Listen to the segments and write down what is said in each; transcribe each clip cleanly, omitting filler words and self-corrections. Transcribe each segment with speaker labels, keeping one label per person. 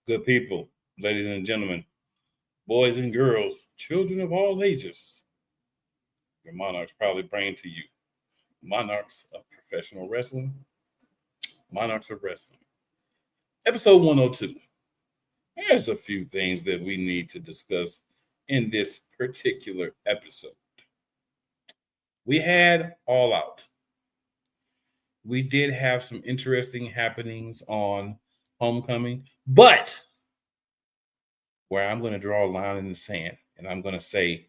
Speaker 1: Good people, ladies and gentlemen, boys and girls, children of all ages, your monarchs proudly bring to you Monarchs of Professional Wrestling, Monarchs of Wrestling, episode 102. There's a few things that we need to discuss in this particular episode. We had All Out. We did have some interesting happenings on Homecoming, but where I'm going to draw a line in the sand and I'm going to say,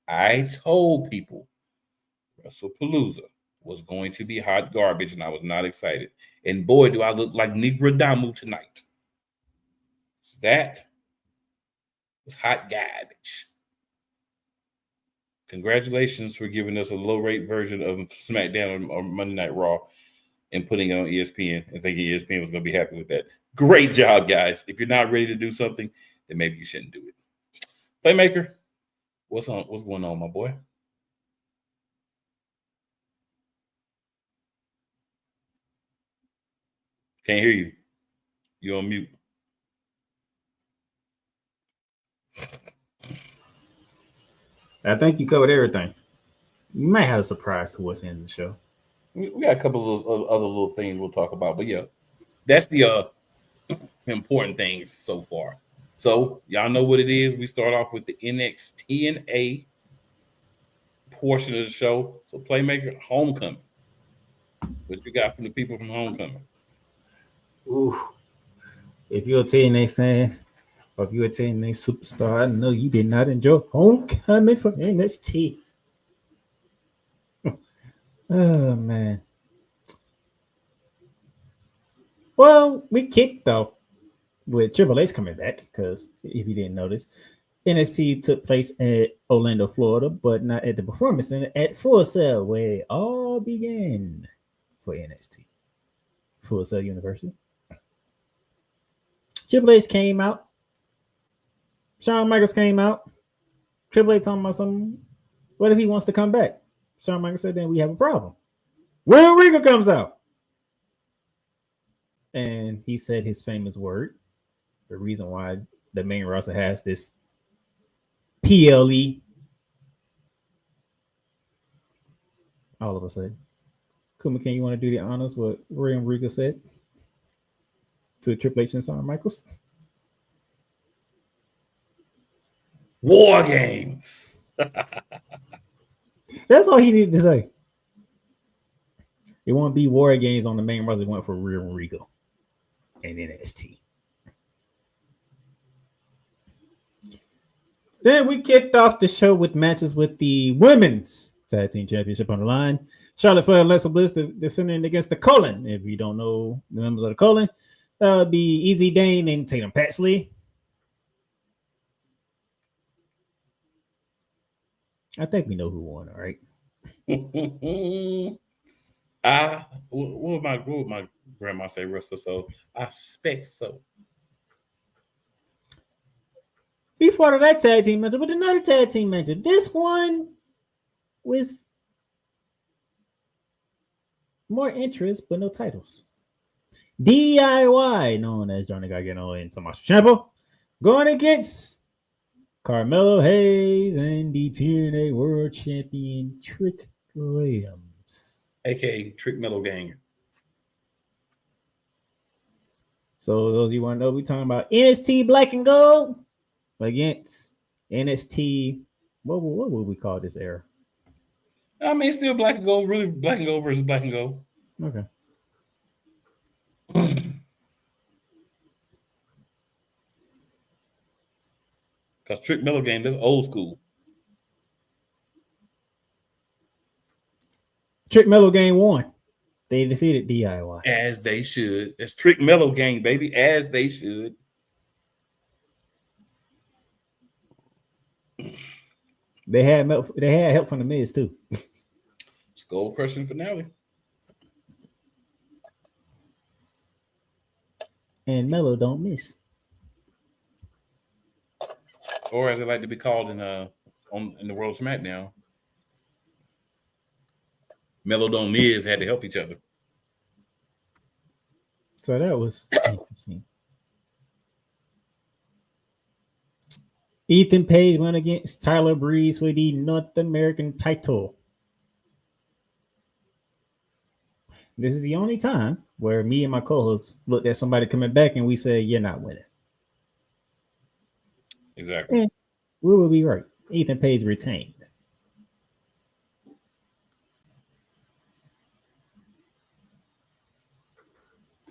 Speaker 1: I told people Wrestlepalooza was going to be hot garbage and I was not excited. And boy, do I look like Negro Damu tonight. That was hot garbage. Congratulations for giving us a low rate version of SmackDown or Monday Night Raw and putting it on ESPN and thinking ESPN was going to be happy with that. Great job, guys. If you're not ready to do something, then maybe you shouldn't do it. Playmaker, what's going on, my boy? Can't hear you. You're on mute.
Speaker 2: I think you covered everything. You might have a surprise towards the end of the show.
Speaker 1: We got a couple of other little things we'll talk about, but yeah, that's the important things so far. So y'all know what it is. We start off with the NXT portion of the show. So Playmaker, Homecoming. What you got from the people from Homecoming?
Speaker 2: Ooh. If you're a TNA fan, or if you're a TNA superstar, I know you did not enjoy Homecoming for NXT. Oh, man. Well, we kicked off with Triple H coming back, because if you didn't notice, NXT took place at Orlando, Florida, but not at the Performance Center, at Full Sail, where it all began for NXT. Full Sail University. Triple H came out. Shawn Michaels came out. Triple H talking about something. What if he wants to come back? Shawn Michaels said, then we have a problem. Will Regal comes out. And he said his famous word. The reason why the main roster has this PLE. All of a sudden. Kuma, can you want to do the honors what William Regal said to Triple H and Shawn Michaels?
Speaker 1: War Games.
Speaker 2: That's all he needed to say. It won't be War Games on the main roster. It went for Real Regal and NXT. Then we kicked off the show with matches with the Women's Tag Team Championship on the line. Charlotte Flair and Alexa Bliss defending against the Colon. If you don't know the members of the Colon, that would be Easy Dane and Tatum Paxley. I think we know who won, all right?
Speaker 1: What would my grandma say, Russell? So I expect so.
Speaker 2: Before that tag team match, with another tag team match. This one with more interest, but no titles. DIY, known as Johnny Gargano and Tommaso Ciampa, going against Carmelo Hayes and the TNA World Champion Trick Williams,
Speaker 1: aka Trick Mellow Gang.
Speaker 2: So those of you want to know, we're talking about NXT Black and Gold against NXT. What would we call this era?
Speaker 1: I mean, it's still Black and Gold. Really, Black and Gold versus Black and Gold.
Speaker 2: Okay.
Speaker 1: Because Trick Mellow Game, that's old school.
Speaker 2: Trick Mellow Game won. They defeated DIY.
Speaker 1: As they should. It's Trick Mellow Gang, baby. As they should.
Speaker 2: They had help from the Miz too.
Speaker 1: Skull crushing finale.
Speaker 2: And Mello don't miss.
Speaker 1: Or as it like to be called in the World of SmackDown, Mello don't Miz had to help each other.
Speaker 2: So that was interesting. Ethan Page went against Tyler Breeze for the North American title. This is the only time where me and my co-host looked at somebody coming back and we said, "You're not winning."
Speaker 1: Exactly.
Speaker 2: And we will be right. Ethan Page retained.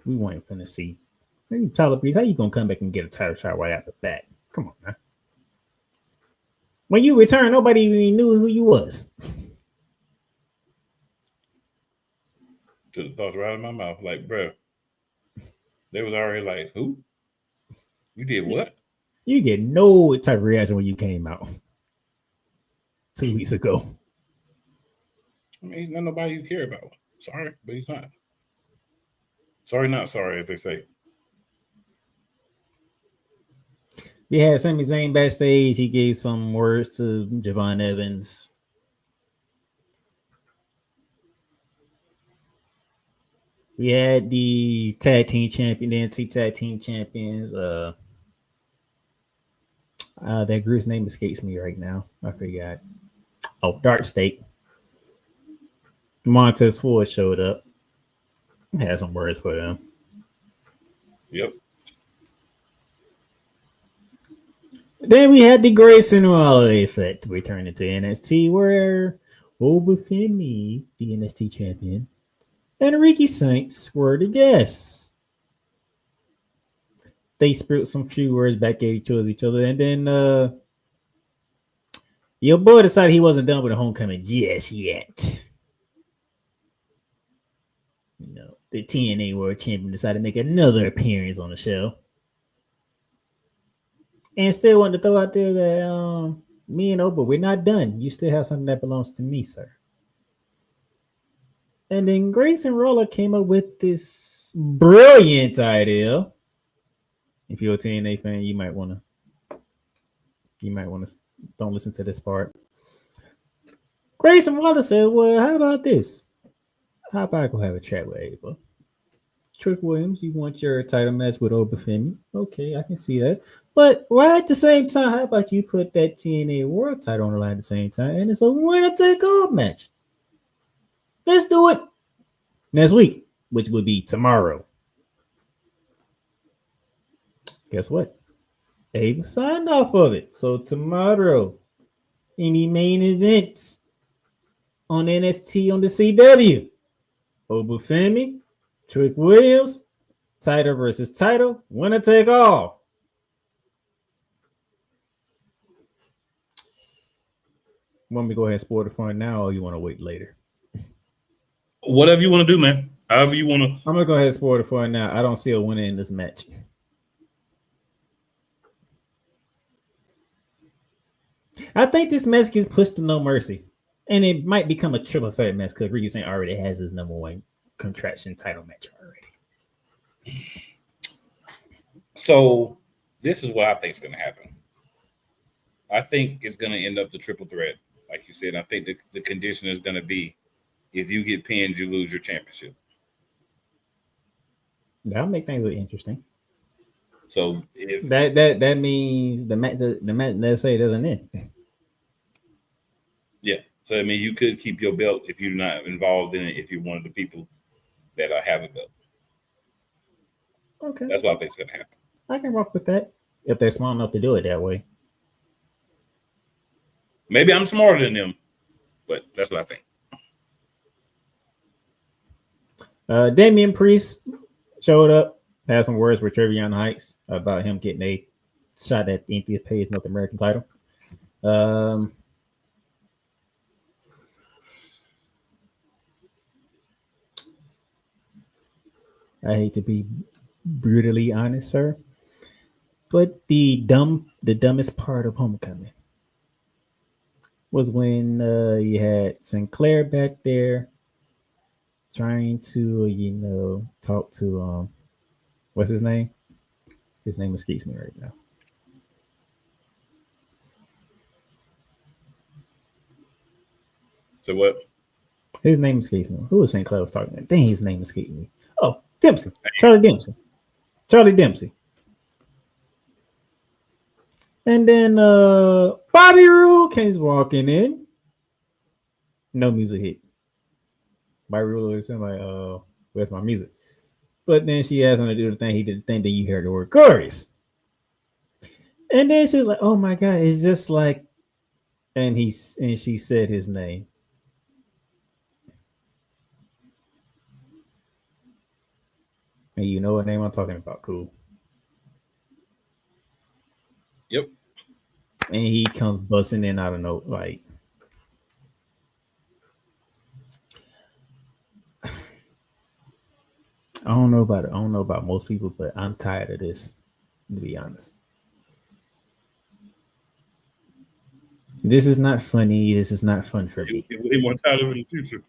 Speaker 2: We weren't finna see. Hey, Tyler Breeze, how you gonna come back and get a title shot right out the bat? Come on, man. When you return, nobody even knew who you was.
Speaker 1: Took the thoughts right out of my mouth. Like, bro, they was already like, who? You did what?
Speaker 2: You get no type of reaction when you came out 2 weeks ago.
Speaker 1: I mean, he's not nobody you care about. Sorry, but he's not. Sorry, not sorry, as they say.
Speaker 2: We had Sami Zayn backstage. He gave some words to Javon Evans. We had the tag team champion, the NXT tag team champions. That group's name escapes me right now. I forgot. Oh, Dark State. Montez Ford showed up. Had some words for them.
Speaker 1: Yep.
Speaker 2: Then we had the Grayson Waller effect returning to NXT, where Obafemi, the NXT champion, and Ricky Saints were the guests. They spilled some few words back at each other, and then your boy decided he wasn't done with the homecoming just yet. You know, the TNA World Champion decided to make another appearance on the show. And still wanted to throw out there that me and Oprah, we're not done. You still have something that belongs to me, sir. And then Grayson Waller came up with this brilliant idea. If you're a TNA fan, you might want to don't listen to this part. Grayson Waller said, "Well, how about this? How about I go have a chat with Ava? Trick Williams, you want your title match with Obafemi? Okay, I can see that. But right at the same time, how about you put that TNA World title on the line at the same time, and it's a winner take all match? Let's do it next week, which would be tomorrow." Guess what? Ava signed off of it. So tomorrow, in the main event on NXT on the CW, Obafemi, Trick Williams, title versus title, winner take all. Want me to go ahead and spoil the fun now, or you want to wait later?
Speaker 1: Whatever you want to do, man. However you want to.
Speaker 2: I'm gonna go ahead and spoil the fun now. I don't see a winner in this match. I think this match gets pushed to No Mercy, and it might become a triple threat match because Ricky Saint already has his number one contraction title match already.
Speaker 1: So this is what I think is going to happen. I think it's going to end up the triple threat, like you said. I think the condition is going to be, if you get pinned, you lose your championship.
Speaker 2: That'll make things look interesting.
Speaker 1: So if
Speaker 2: that means the match, let's say, it doesn't end.
Speaker 1: Yeah. So I mean, you could keep your belt if you're not involved in it. If you're one of the people that have a belt.
Speaker 2: Okay.
Speaker 1: That's what I think is going to happen.
Speaker 2: I can rock with that if they're smart enough to do it that way.
Speaker 1: Maybe I'm smarter than them, but that's what I think.
Speaker 2: Damian Priest showed up, had some words with Trevion Heights about him getting a shot at the Ethan Page North American title. I hate to be brutally honest, sir, but the dumbest part of Homecoming was when you had Sinclair back there trying to, talk to what's his name? His name escapes me right now.
Speaker 1: So what?
Speaker 2: His name escapes me. Who was Sinclair was talking to? Dang, his name escaped me. Oh, Dempsey. Charlie Dempsey. And then Bobby Roode comes walking in. No music hit. Bobby Roode is like, where's my music? But then she asked him to do the thing. He did the thing. Then you hear the word chorus. And then she's like, oh my God, it's just like, and she said his name. And you know what name I'm talking about, cool.
Speaker 1: Yep.
Speaker 2: And he comes busting in out of no like. I don't know about it. I don't know about most people, but I'm tired of this, to be honest. This is not funny. This is not fun for me.
Speaker 1: You'll be more tired of it in the future.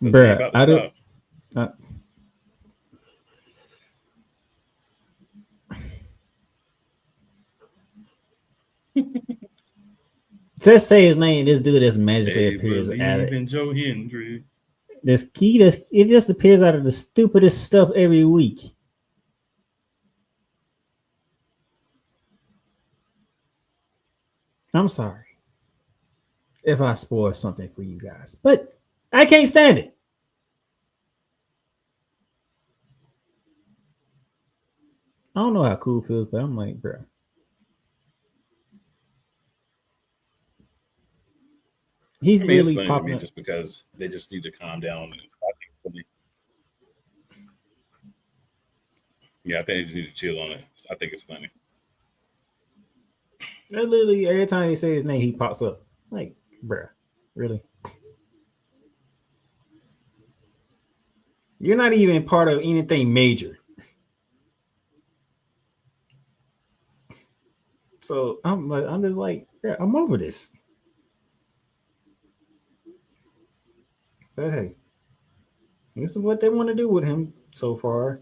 Speaker 2: Bruh, I don't. Just say his name. This dude just magically appears out of
Speaker 1: Joe Hendry.
Speaker 2: It just appears out of the stupidest stuff every week. I'm sorry if I spoil something for you guys, but I can't stand it. I don't know how cool feels, but I'm like, bro. He's really popular
Speaker 1: just because they just need to calm down. Yeah, I think they just need to chill on it. I think it's funny.
Speaker 2: Literally, every time they say his name, he pops up. Like, bruh, really? You're not even part of anything major. So I'm just like, yeah, I'm over this. But hey, this is what they want to do with him so far.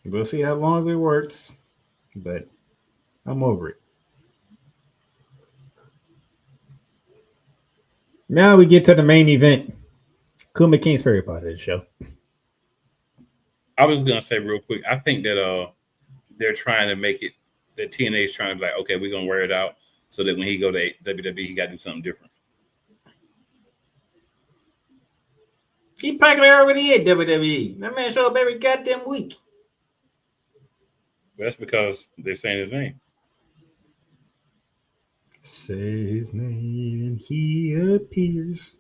Speaker 2: We'll see how long it works, but I'm over it. Now we get to the main event. Kuma King's favorite part of the show.
Speaker 1: I was gonna say real quick, I think that they're trying to make it that TNA is trying to be like, okay, we're gonna wear it out so that when he go to WWE, he gotta do something different.
Speaker 2: He practically already at WWE. That man showed up every goddamn week.
Speaker 1: That's because they're saying his name.
Speaker 2: Say his name and he appears.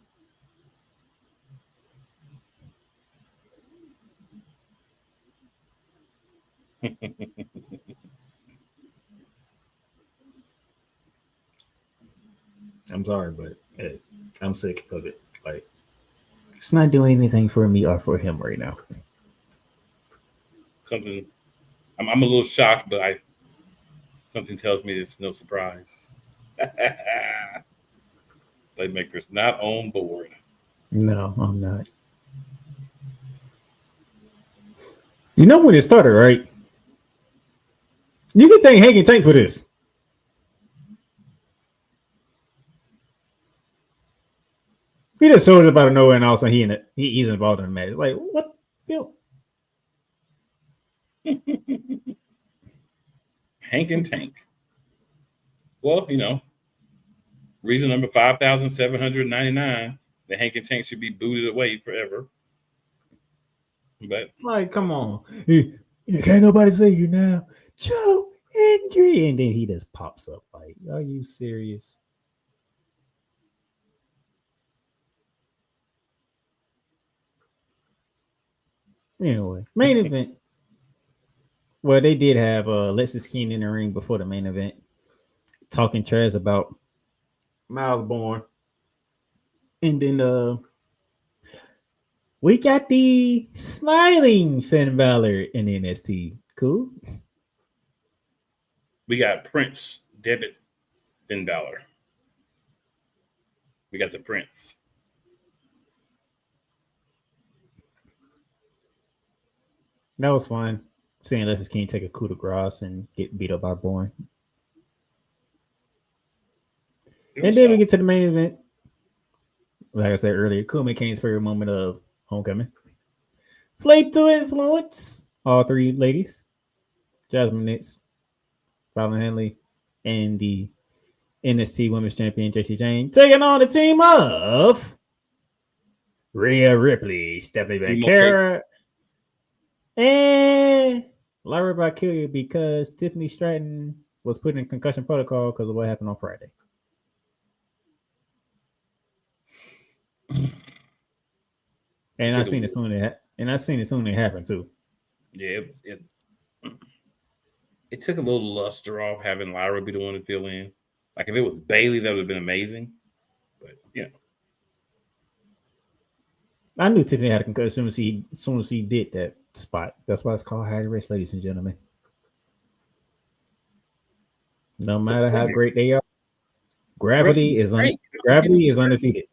Speaker 2: I'm sorry, but hey, I'm sick of it. Like, it's not doing anything for me or for him right now.
Speaker 1: Something. I'm a little shocked, but something tells me it's no surprise. Playmaker's not on board.
Speaker 2: No, I'm not. You know when it started, right? You can thank Hank and Tank for this. He just showed up out of nowhere, and all of a sudden he's involved in the match. Like, what?
Speaker 1: Hank and Tank. Well, reason number 5,799 that Hank and Tank should be booted away forever. But
Speaker 2: like, come on, can't nobody say you now, Joe Hendry, and then he just pops up. Like, are you serious? Anyway, main event. Well, they did have Lexis King in the ring before the main event, talking trash about Miles Bourne. And then we got the smiling Finn Balor in NXT. Cool.
Speaker 1: We got Prince Devitt Finn Balor. We got the Prince.
Speaker 2: That was fine. Seeing Lexis King take a coup de grace and get beat up by Bourne. And then we get to the main event. Like I said earlier, Kuma Kane's favorite moment of Homecoming. Flake to influence all three ladies. Jasmine Nix, Fallon Henley, and the NXT Women's Champion JC Jane taking on the team of Rhea Ripley, Stephanie Becerra, and Lyra Valkyria because Tiffany Stratton was put in concussion protocol because of what happened on Friday. And I seen it soon. I seen it soon. It happened too.
Speaker 1: Yeah, it took a little luster off having Lyra be the one to fill in. Like if it was Bailey, that would have been amazing. But yeah,
Speaker 2: I knew Tiffany had a concussion as soon as he did that spot. That's why it's called high risk, ladies and gentlemen. No matter how great they are, gravity is undefeated.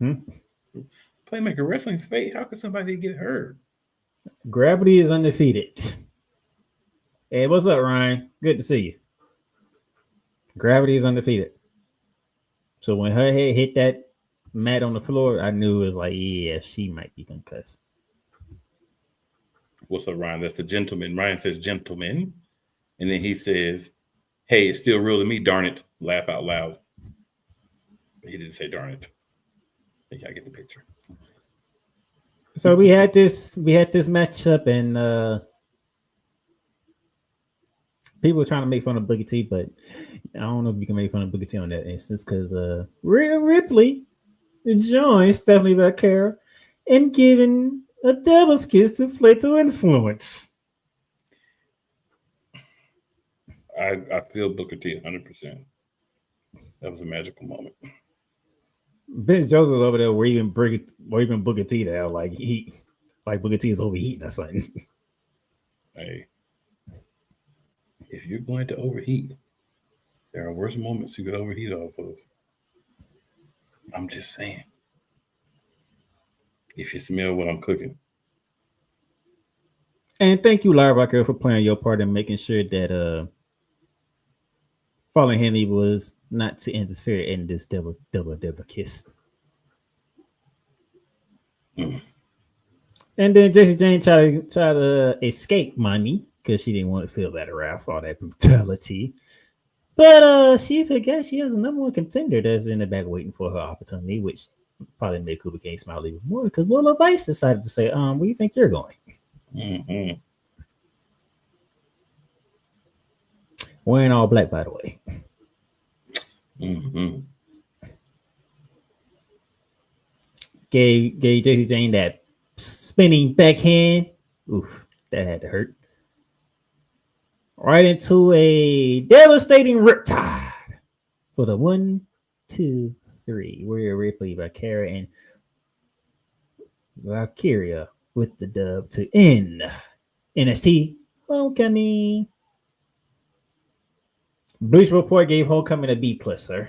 Speaker 1: Playmaker wrestling's fate. How could somebody get hurt?
Speaker 2: Gravity is undefeated. Hey, what's up, Ryan? Good to see you. Gravity is undefeated. So when her head hit that mat on the floor, I knew it was like, yeah, she might be concussed.
Speaker 1: What's up, Ryan? That's the gentleman. Ryan says gentleman. And then he says, hey, it's still real to me, darn it. Laugh out loud. But he didn't say darn it. I think I get the picture.
Speaker 2: So we had this matchup, and people were trying to make fun of Boogie T, but I don't know if you can make fun of Boogie T on that instance because Rhea Ripley joined Stephanie Becerra in giving a devil's kiss to Fatal Influence.
Speaker 1: I feel Booker T 100%. That was a magical moment.
Speaker 2: Vince Joseph over there, or even Booker T there, like Booker T is overheating or something.
Speaker 1: Hey, if you're going to overheat, there are worse moments you could overheat off of. I'm just saying. If you smell what I'm cooking.
Speaker 2: And thank you, Lyra Barker, for playing your part in making sure that Fallon Henley was not to interfere in this double kiss. And then JC Jane tried to escape money because she didn't want to feel that around for all that brutality. But she forgot she has a number one contender that's in the back waiting for her opportunity, which probably made Cooper King smile even more because Lola Vice decided to say, where do you think you're going?
Speaker 1: Mm-hmm.
Speaker 2: Wearing all black, by the way.
Speaker 1: Mm-hmm.
Speaker 2: Gave JC Jane that spinning backhand. Oof, that had to hurt. Right into a devastating riptide for the 1, 2, 3. Rhea Ripley, Becerra, and Valkyria with the dub to end NXT Homecoming. Bleach Report gave Homecoming a B+, sir.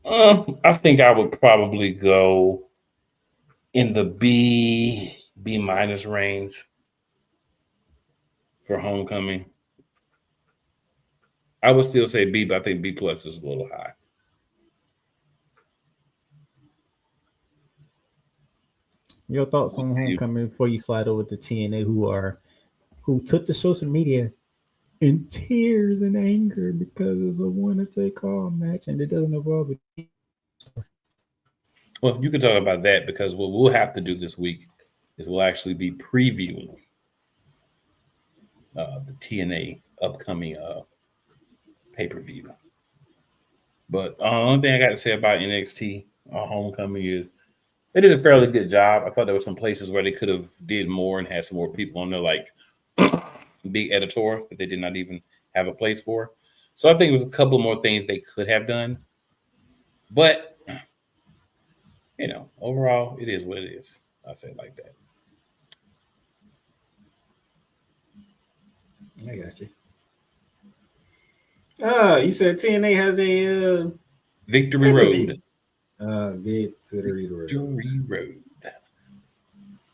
Speaker 1: I think I would probably go in the B- range for Homecoming. I would still say B, but I think B+ is a little high.
Speaker 2: Your thoughts on Homecoming before you slide over to TNA, who took the social media in tears and anger because it's a winner-take-all match and it doesn't involve a.
Speaker 1: Well, you can talk about that because what we'll have to do this week is we'll actually be previewing the TNA upcoming pay-per-view. But the only thing I got to say about NXT Homecoming is they did a fairly good job. I thought there were some places where they could have did more and had some more people on there, like big editor that they did not even have a place for. So I think it was a couple more things they could have done. But, overall, it is what it is. I'll say it like that.
Speaker 2: I got you. You said TNA has a
Speaker 1: Victory Road.
Speaker 2: Victory Road.
Speaker 1: Victory Road.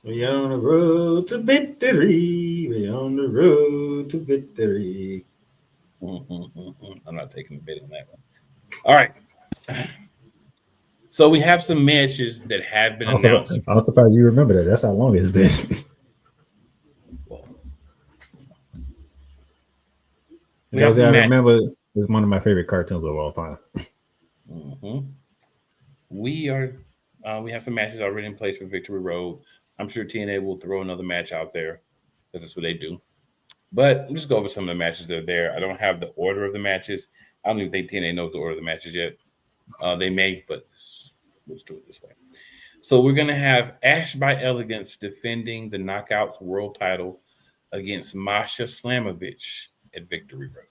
Speaker 2: We on the road to victory. We on the road to victory.
Speaker 1: I'm not taking the bait on that one. All right. So we have some matches that have been announced.
Speaker 2: I'm surprised you remember that. That's how long it's been.
Speaker 1: We have some
Speaker 2: I
Speaker 1: matches.
Speaker 2: remember it's one of my favorite cartoons of all time.
Speaker 1: We have some matches already in place for Victory Road. I'm sure TNA will throw another match out there because that's what they do. But just go over some of the matches that are there. I don't have the order of the matches. I don't even think TNA knows the order of the matches yet. They may, but let's do it this way. So we're going to have Ash by Elegance defending the Knockouts World title against Masha Slamovich at Victory Road.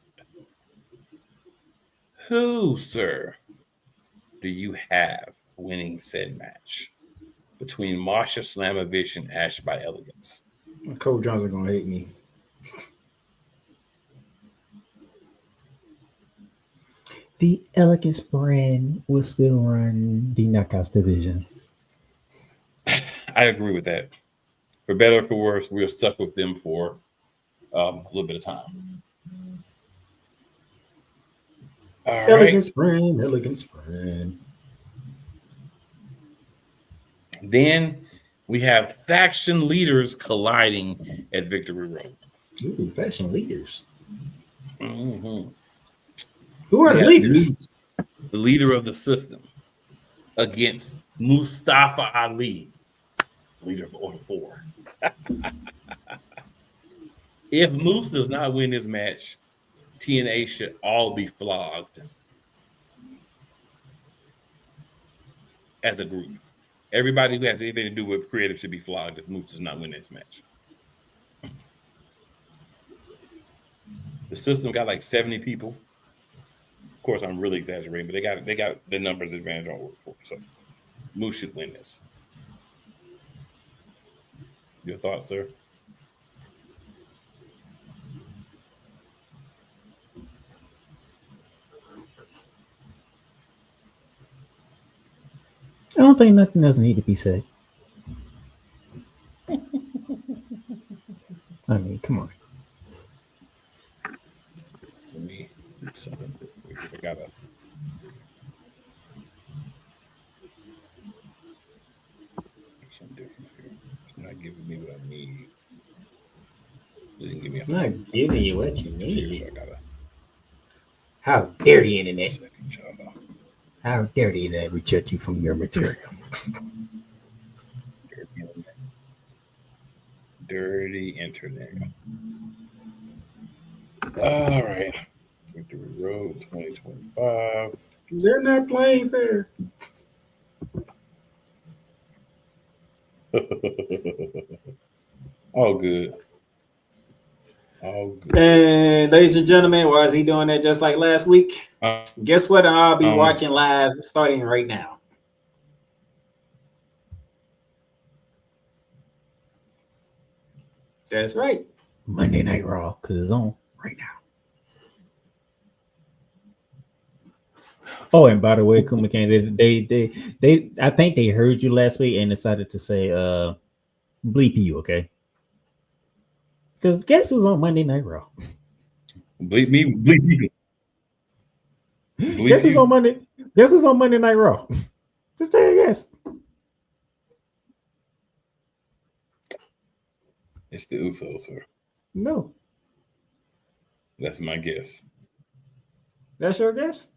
Speaker 1: Who, sir, do you have winning said match between Masha Slamovich and Ash by Elegance?
Speaker 2: Cole Johnson gonna hate me. The Elegance brand will still run the Knockouts division.
Speaker 1: I agree with that. For better or for worse, we're stuck with them for a little bit of time. All
Speaker 2: Elegance brand, Elegance brand.
Speaker 1: Then we have faction leaders colliding at Victory Road.
Speaker 2: Ooh, faction leaders.
Speaker 1: Mm-hmm.
Speaker 2: Who are the leaders?
Speaker 1: The leader of the system against Mustafa Ali, leader of Order 4. If Moose does not win this match, TNA should all be flogged as a group. Everybody who has anything to do with creative should be flogged if Moose does not win this match. The system got like 70 people. Of course, I'm really exaggerating, but they got the numbers advantage on Order 4. So Moose should win this. Your thoughts, sir?
Speaker 2: I don't think nothing else needs to be said. I mean, come on.
Speaker 1: Let me do something. I gotta. Something different here. It's not giving me what I need. It didn't give me.
Speaker 2: It's not giving you what you need.
Speaker 1: So I gotta.
Speaker 2: How dare the internet?
Speaker 1: Second job.
Speaker 2: How dare the internet reject you from your material?
Speaker 1: Dirty internet. All right. Victory Road 2025.
Speaker 2: They're not playing fair.
Speaker 1: All good. All good.
Speaker 2: And ladies and gentlemen, why is he doing that just like last week? Guess what? I'll be watching live starting right now. That's right. Monday Night Raw, because it's on right now. Oh, and by the way, Kumakan, they I think they heard you last week and decided to say bleep you, okay? Because guess who's on Monday Night Raw?
Speaker 1: Bleep me, bleep you. Bleep
Speaker 2: guess who's
Speaker 1: you.
Speaker 2: on Monday? Guess who's on Monday Night Raw? Just take a guess.
Speaker 1: It's the Usos, sir.
Speaker 2: No.
Speaker 1: That's my guess.
Speaker 2: That's your guess?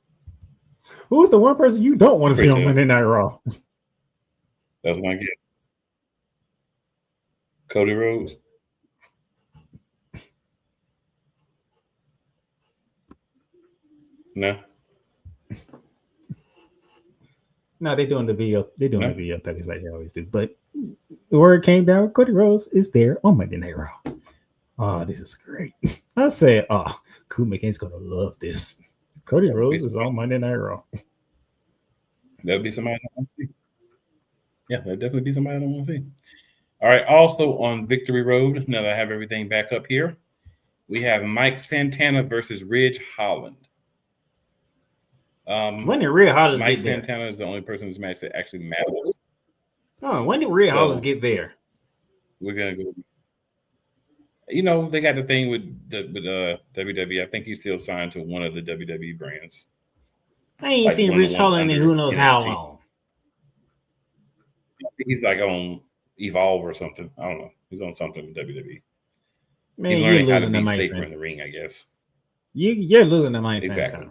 Speaker 2: Who's the one person you don't want to see on Monday Night Raw?
Speaker 1: That's my guess. Cody Rhodes. No.
Speaker 2: No, they're doing the video. They're doing the video package like they always do. But the word came down. Cody Rhodes is there on Monday Night Raw. Oh, this is great. I said, oh, Kumakan's going to love this. Cody Rhodes is on Monday Night Raw.
Speaker 1: That'll be somebody I want to see. Yeah, that'll definitely be somebody I don't want to see. All right. Also on Victory Road, now that I have everything back up here, we have Mike Santana versus Ridge Holland.
Speaker 2: When did Ridge Holland
Speaker 1: Mike
Speaker 2: get there?
Speaker 1: Santana is the only person in this match that actually matters.
Speaker 2: Oh, when did Ridge Holland get there?
Speaker 1: We're gonna go. You know, they got the thing with WWE. I think he's still signed to one of the WWE brands.
Speaker 2: I ain't seen Ridge Holland in who knows how long.
Speaker 1: I think he's like on Evolve or something. I don't know. He's on something with WWE.
Speaker 2: Man,
Speaker 1: he's learning how to
Speaker 2: losing
Speaker 1: be
Speaker 2: to Mike
Speaker 1: safer in
Speaker 2: Santana.
Speaker 1: the ring, I guess.
Speaker 2: You're losing the money.
Speaker 1: Exactly.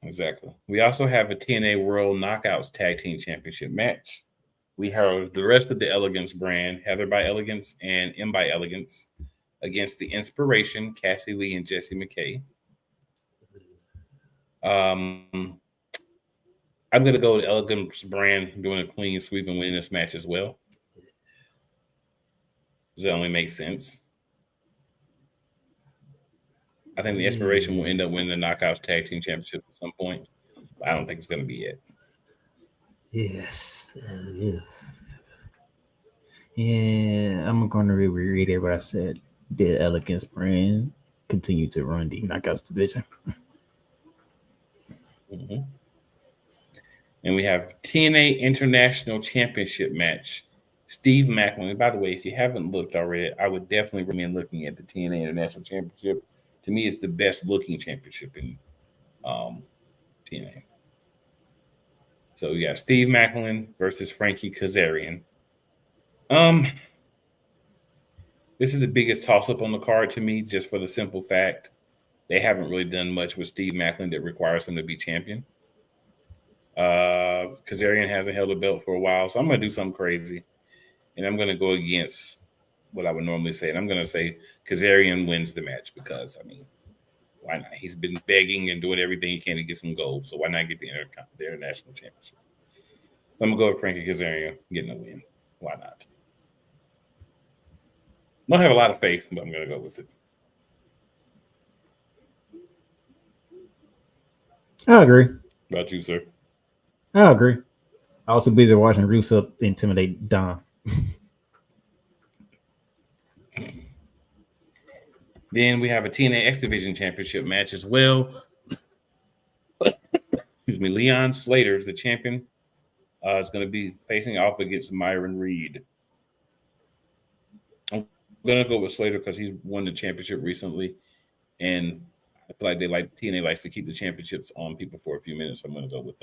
Speaker 1: Exactly. We also have a TNA World Knockouts Tag Team Championship match. We have the rest of the Elegance brand, Heather by Elegance and M by Elegance, against the Inspiration, Cassie Lee and Jessie McKay. I'm going to go with Elegance brand doing a clean sweep and winning this match as well. That only makes sense. I think the Inspiration will end up winning the Knockouts Tag Team Championship at some point. But I don't think it's going to be it.
Speaker 2: Yes. Yeah, I'm going to reread what I said. The Elegance brand continue to run the Knockouts division.
Speaker 1: Mm-hmm. And we have TNA International Championship match. Steve Macklin. And by the way, if you haven't looked already, I would definitely recommend looking at the TNA International Championship. To me, it's the best looking championship in TNA. So yeah, Steve Macklin versus Frankie Kazarian. This is the biggest toss-up on the card to me, just for the simple fact they haven't really done much with Steve Macklin that requires him to be champion. Kazarian hasn't held a belt for a while, so I'm going to do something crazy. And I'm going to go against what I would normally say. And I'm going to say Kazarian wins the match because, I mean, why not? He's been begging and doing everything he can to get some gold. So why not get the international championship? I'm going to go with Frankie Kazarian getting a win. Why not? I don't have a lot of faith, but I'm going to go with it.
Speaker 2: I agree.
Speaker 1: What about you, sir?
Speaker 2: I agree. I was too busy watching Rusev intimidate Dom.
Speaker 1: Then we have a TNA X Division Championship match as well. Excuse me. Leon Slater is the champion. It's going to be facing off against Myron Reed. I'm going to go with Slater because he's won the championship recently. And I feel like TNA likes to keep the championships on people for a few minutes. I'm going to go with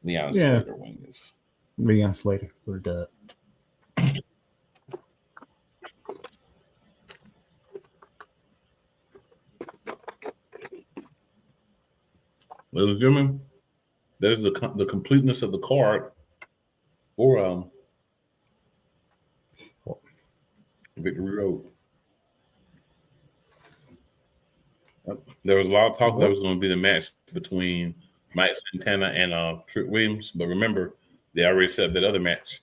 Speaker 1: Leon Slater winning this.
Speaker 2: Leon Slater for the
Speaker 1: Ladies and gentlemen, that is the completeness of the card for Victory Road. There was a lot of talk that was going to be the match between Mike Santana and Trick Williams, but remember, they already set up that other match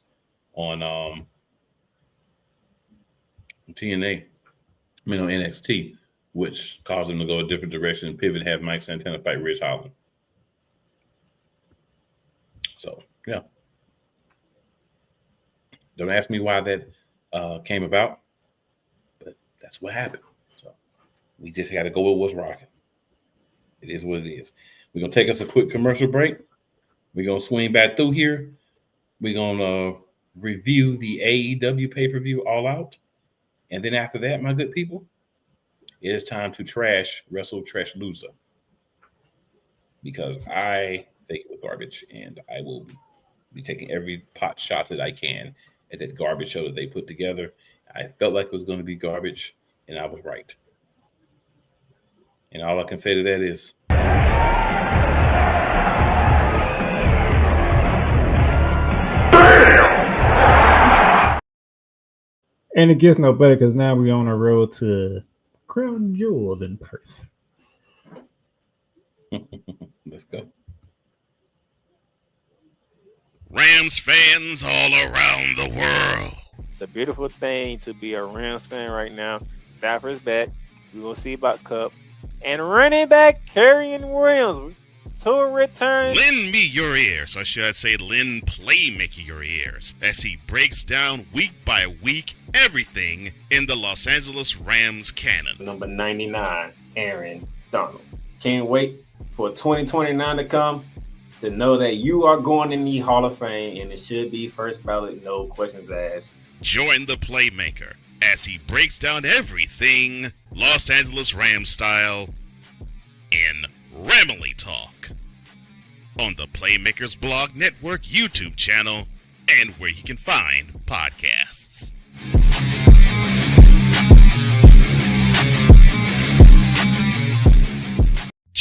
Speaker 1: on TNA, on NXT, which caused them to go a different direction and pivot and have Mike Santana fight Ridge Holland. So, yeah. Don't ask me why that came about, but that's what happened. So, we just got to go with what's rocking. It is what it is. We're going to take us a quick commercial break. We're going to swing back through here. We're going to review the AEW pay-per-view All Out. And then after that, my good people, it is time to trash Wrestlepalooza. Because I think it was garbage, and I will be taking every pot shot that I can at that garbage show that they put together. I felt like it was going to be garbage, and I was right. And all I can say to that is,
Speaker 2: and it gets no better because now we're on a road to Crown Jewel in Perth.
Speaker 1: Let's go.
Speaker 3: Rams fans all around the world.
Speaker 4: It's a beautiful thing to be a Rams fan right now. Stafford's back. We're going to see about Cup. And running back Kerryon Williams to return.
Speaker 3: Lend me your ears, or should I say lend Playmaker your ears, as he breaks down week by week everything in the Los Angeles Rams canon.
Speaker 4: Number 99, Aaron Donald. Can't wait for 2029 to come to know that you are going in the Hall of Fame, and it should be first ballot, no questions asked.
Speaker 3: Join the Playmaker as he breaks down everything Los Angeles Rams style in Ramily Talk on the Playmakers Blog Network YouTube channel and where you can find podcasts.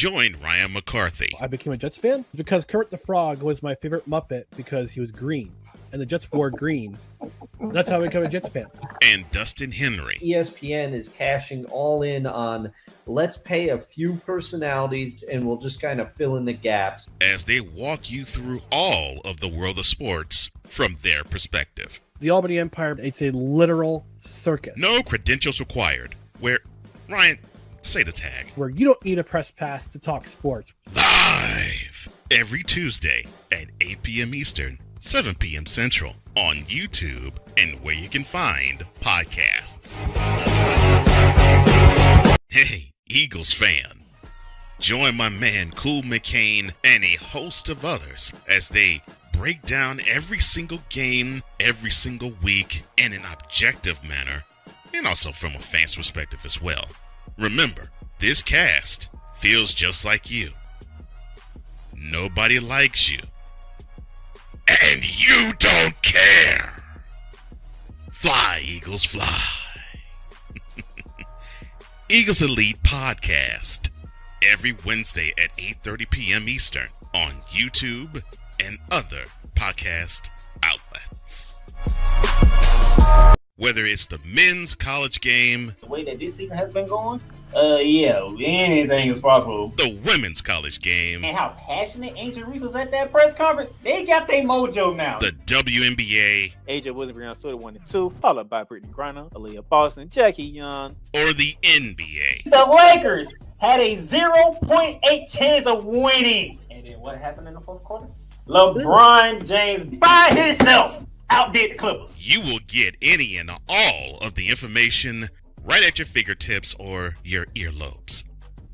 Speaker 3: Join Ryan McCarthy
Speaker 5: I became a Jets fan because Kurt the Frog was my favorite Muppet because he was green, and the Jets wore green. That's how I became a Jets fan.
Speaker 3: and Dustin Henry
Speaker 6: ESPN is cashing all in on let's pay a few personalities and we'll just kind of fill in the gaps.
Speaker 3: as they walk you through all of the world of sports from their perspective.
Speaker 5: The Albany Empire, it's a literal circus.
Speaker 3: No credentials required. Where, Ryan, say the tag.
Speaker 5: Where you don't need a press pass to talk sports.
Speaker 3: Live every Tuesday at 8 p.m. Eastern, 7 p.m. Central on YouTube and where you can find podcasts. Hey, Eagles fan. Join my man Cool McCain and a host of others as they break down every single game, every single week in an objective manner, and also from a fan's perspective as well. Remember, this cast feels just like you. Nobody likes you. And you don't care. Fly, Eagles, fly. Eagles Elite Podcast. Every Wednesday at 8:30 p.m. Eastern on YouTube and other podcast outlets. Whether it's the men's college game,
Speaker 4: The way that this season has been going, yeah, anything is possible.
Speaker 3: the women's college game,
Speaker 4: And how passionate Angel Reese was at that press conference, they got their mojo now.
Speaker 3: the WNBA,
Speaker 7: AJ Wilson on Twitter 1 and 2, followed by Brittany Griner, Aaliyah Boston, Jackie Young.
Speaker 3: or the NBA.
Speaker 4: The Lakers had a 0.8 chance of winning. And then what happened in the fourth quarter? LeBron James by himself outdid the Clippers.
Speaker 3: You will get any and all of the information right at your fingertips or your earlobes.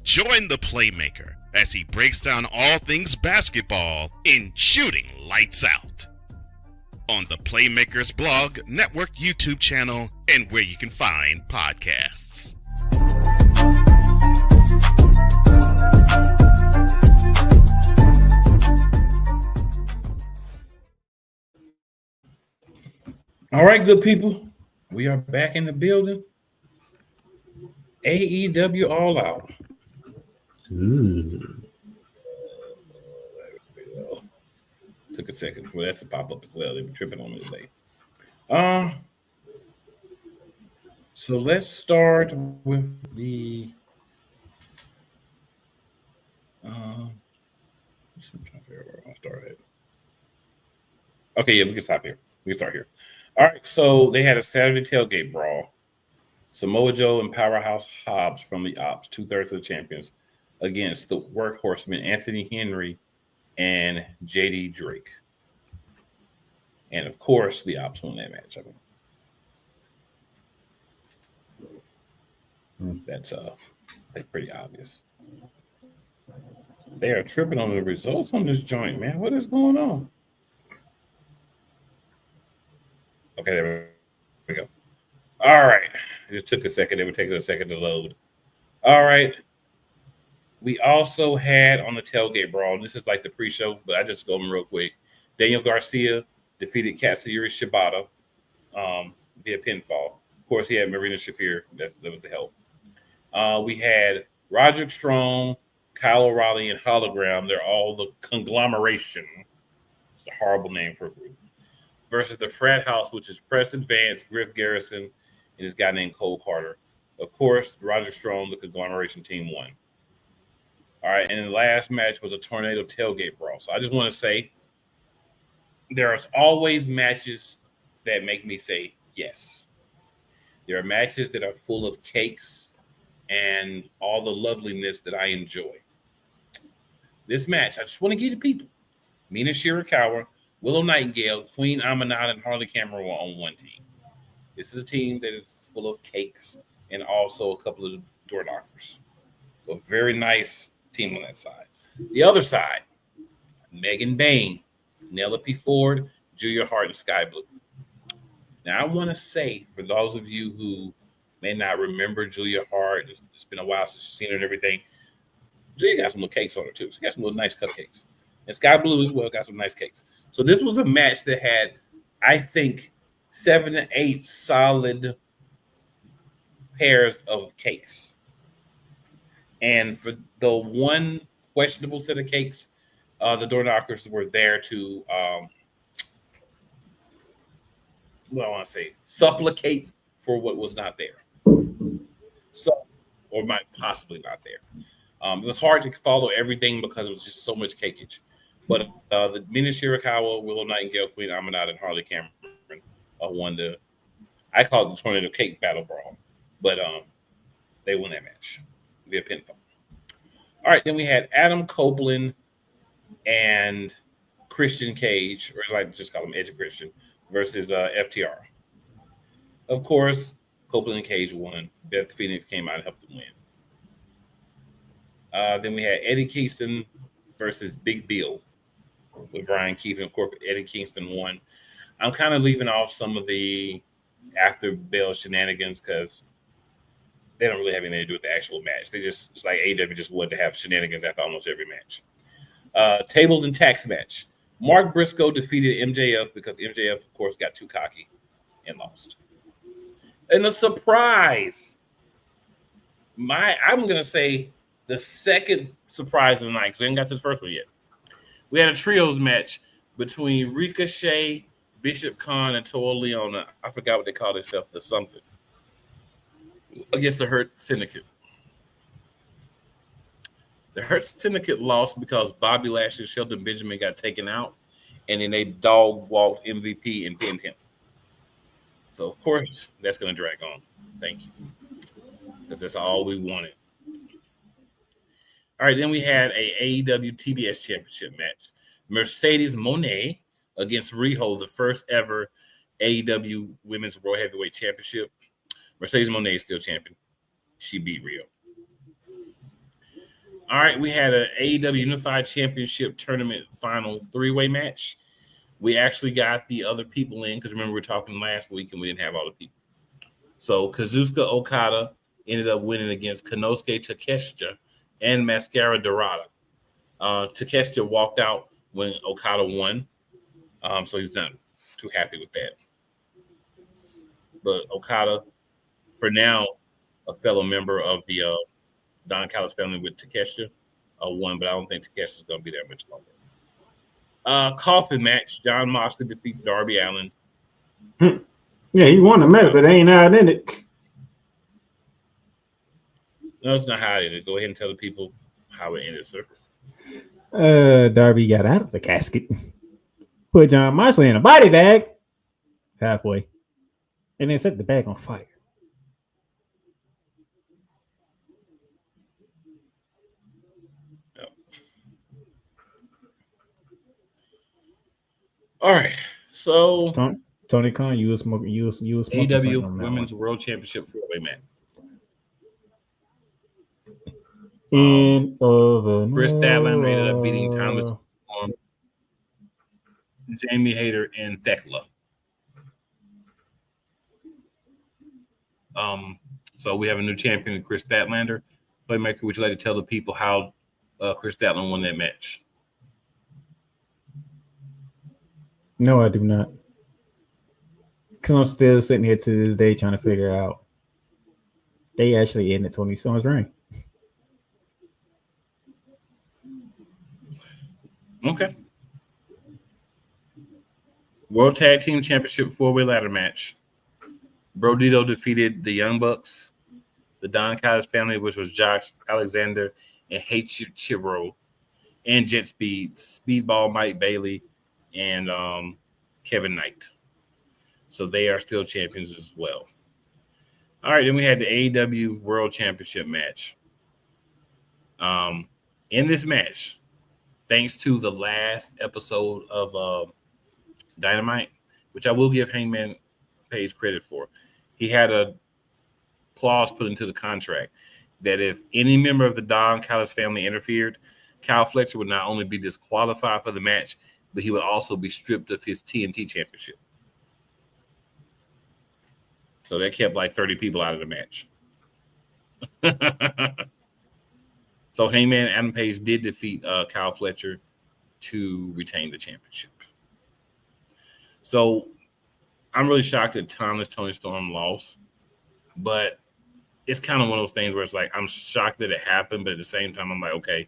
Speaker 3: Join the Playmaker as he breaks down all things basketball in Shooting Lights Out on the Playmakers Blog Network YouTube channel and where you can find podcasts.
Speaker 1: All right, good people. We are back in the building. AEW All Out.
Speaker 2: Ooh.
Speaker 1: Took a second for that to pop up as well. They were tripping on me today. So let's start with the I'm trying to figure out where I want to start at. Okay, yeah, we can stop here. We can start here. All right, so they had a Saturday tailgate brawl. Samoa Joe and Powerhouse Hobbs from the Ops, 2/3 of the champions, against the workhorsemen Anthony Henry and JD Drake. And of course, the Ops won that match. I mean, that's pretty obvious. They are tripping on the results on this joint, man. What is going on? Okay, there we go. All right. It just took a second. It would take a second to load. All right. We also had on the tailgate brawl, and this is like the pre-show, but I just go them real quick. Daniel Garcia defeated Katsuyori Shibata via pinfall. Of course, he had Marina Shafir. That was the help. We had Roderick Strong, Kyle O'Reilly, and Hologram. They're all the conglomeration. It's a horrible name for a group. Versus the Frat House, which is Preston Vance, Griff Garrison, and this guy named Cole Carter. Of course, Roger Strong, the conglomeration team, won. All right, and the last match was a tornado tailgate brawl. So I just want to say there's always matches that make me say yes. There are matches that are full of cakes and all the loveliness that I enjoy. This match, I just want to give the people, Mina Shirakawa, Willow Nightingale, Queen Amanat, and Harley Cameron were on one team. This is a team that is full of cakes and also a couple of door knockers. So a very nice team on that side. The other side, Megan Bain, Penelope Ford, Julia Hart, and Sky Blue. Now, I want to say, for those of you who may not remember Julia Hart, it's been a while since you've seen her and everything, Julia got some little cakes on her, too. She got some little nice cupcakes. And Sky Blue as well got some nice cakes. So this was a match that had, I think, 7 to 8 solid pairs of cakes. And for the one questionable set of cakes, the door knockers were there to, what I want to say, supplicate for what was not there. So, or might possibly not there. It was hard to follow everything because it was just so much cakeage. But the Mina Shirakawa, Willow Nightingale, Queen Amanat, and Harley Cameron won the, I call it the Tornado Cake Battle Brawl. But they won that match via pinfall. All right, then we had Adam Copeland and Christian Cage, or as I just call him Edge Christian, versus FTR. Of course, Copeland and Cage won. Beth Phoenix came out and helped them win. Then we had Eddie Kingston versus Big Bill with Brian Keith, and of course Eddie Kingston won. I'm kind of leaving off some of the after Bill shenanigans because they don't really have anything to do with the actual match. It's like AEW just wanted to have shenanigans after almost every match. Tables and tax match. Mark Briscoe defeated MJF because MJF, of course, got too cocky and lost. And a surprise. I'm gonna say the second surprise of the night, because we haven't got to the first one yet. We had a trios match between Ricochet, Bishop Khan, and Toa Leona. I forgot what they call themselves, the something, against the Hurt Syndicate. The Hurt Syndicate lost because Bobby Lashley and Shelton Benjamin got taken out, and then they dog walked MVP and pinned him. So, of course, that's going to drag on. Thank you. Because that's all we wanted. All right, then we had a AEW TBS Championship match. Mercedes Moné against Riho, the first ever AEW Women's World Heavyweight Championship. Mercedes Moné is still champion. She beat Riho. All right, we had an AEW Unified Championship Tournament Final 3-way match. We actually got the other people in because remember we were talking last week and we didn't have all the people. So Kazuchika Okada ended up winning against Konosuke Takeshita and Mascara Dorada. Takeshita walked out when Okada won, so he's not too happy with that. But Okada, for now, a fellow member of the Don Callis family with Takeshita, won, but I don't think Takeshita's going to be there much longer. Coffin match. John Moxley defeats Darby Allin.
Speaker 2: Yeah, he won the match, but they ain't out in it.
Speaker 1: No, it's not how it ended. Go ahead and tell the people how it ended, sir.
Speaker 2: Darby got out of the casket, put John Moxley in a body bag halfway, and then set the bag on fire.
Speaker 1: All right, so
Speaker 2: Tony Khan, you was smoking.
Speaker 1: AEW Women's World Championship 4-way match. Chris Statlander ended up beating Thomas Storm, Jamie Hayter, and Thekla. So we have a new champion, Chris Statlander. Playmaker, would you like to tell the people how Chris Statlander won that match?
Speaker 2: No, I do not. Because I'm still sitting here to this day trying to figure out. They actually ended Tony Storm's reign.
Speaker 1: Okay. World Tag Team Championship 4-way ladder match. Brodito defeated the Young Bucks, the Don Callis family, which was Josh Alexander and Chibro, and Jet Speed, Speedball Mike Bailey, and Kevin Knight. So they are still champions as well. All right, then we had the AEW World Championship match. In this match, thanks to the last episode of Dynamite, which I will give Hangman Page credit for, he had a clause put into the contract that if any member of the Don Callis family interfered, Kyle Fletcher would not only be disqualified for the match, but he would also be stripped of his TNT championship. So that kept like 30 people out of the match. So Hangman Adam Page did defeat Kyle Fletcher to retain the championship. So I'm really shocked that Tony Storm lost, but it's kind of one of those things where it's like I'm shocked that it happened, but at the same time, I'm like, okay,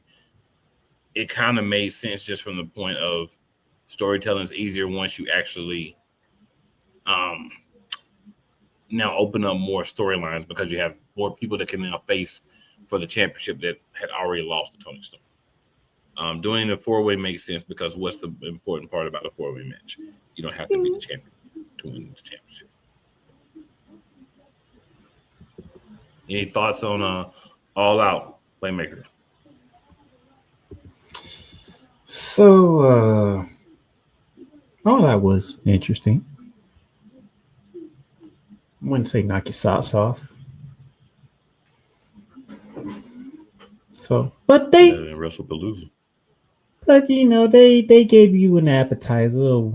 Speaker 1: it kind of made sense just from the point of storytelling is easier once you actually now open up more storylines because you have more people that can now face for the championship that had already lost to Tony Storm. Doing the four-way makes sense because what's the important part about a four-way match? You don't have to be the champion to win the championship. Any thoughts on All Out Playmaker?
Speaker 2: So, All Out was interesting. I wouldn't say knock your socks off. So, but they
Speaker 1: Wrestlepalooza.
Speaker 2: But you know, they gave you an appetizer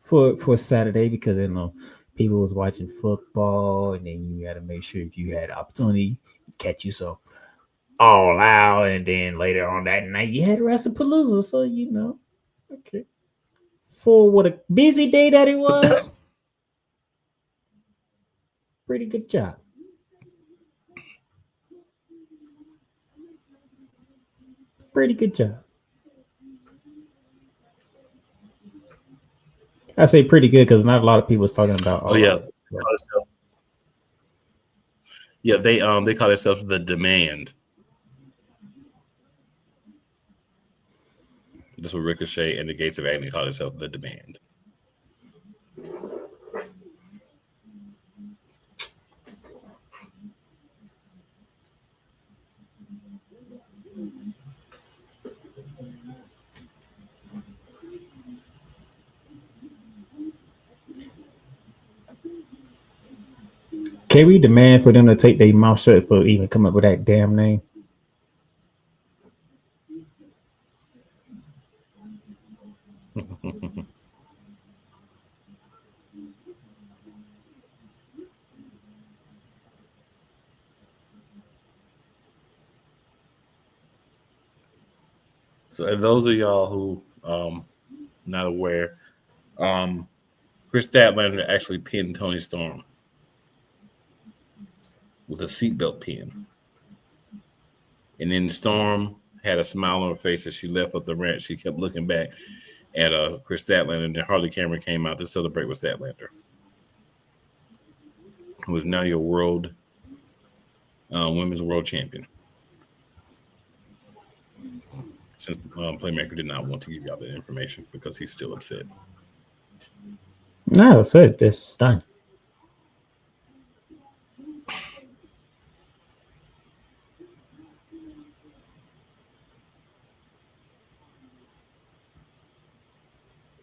Speaker 2: for Saturday because you know people was watching football, and then you had to make sure if you had opportunity to catch you so All Out, and then later on that night you had Wrestlepalooza. So you know, okay, for what a busy day that it was, pretty good job. Pretty good job. I say pretty good because not a lot of people was talking about.
Speaker 1: Oh yeah, yeah. They call themselves the Demand. That's what Ricochet and the Gates of Agony call themselves, the Demand.
Speaker 2: Can we demand for them to take their mouth shut for even come up with that damn name?
Speaker 1: So those of y'all who not aware, Chris Statlander actually pinned Tony Storm with a seatbelt pin. And then Storm had a smile on her face as she left up the ramp. She kept looking back at Chris Statlander, and then Harley Cameron came out to celebrate with Statlander, who is now your world women's world champion. Since Playmaker did not want to give y'all that information because he's still upset.
Speaker 2: No, so it's done.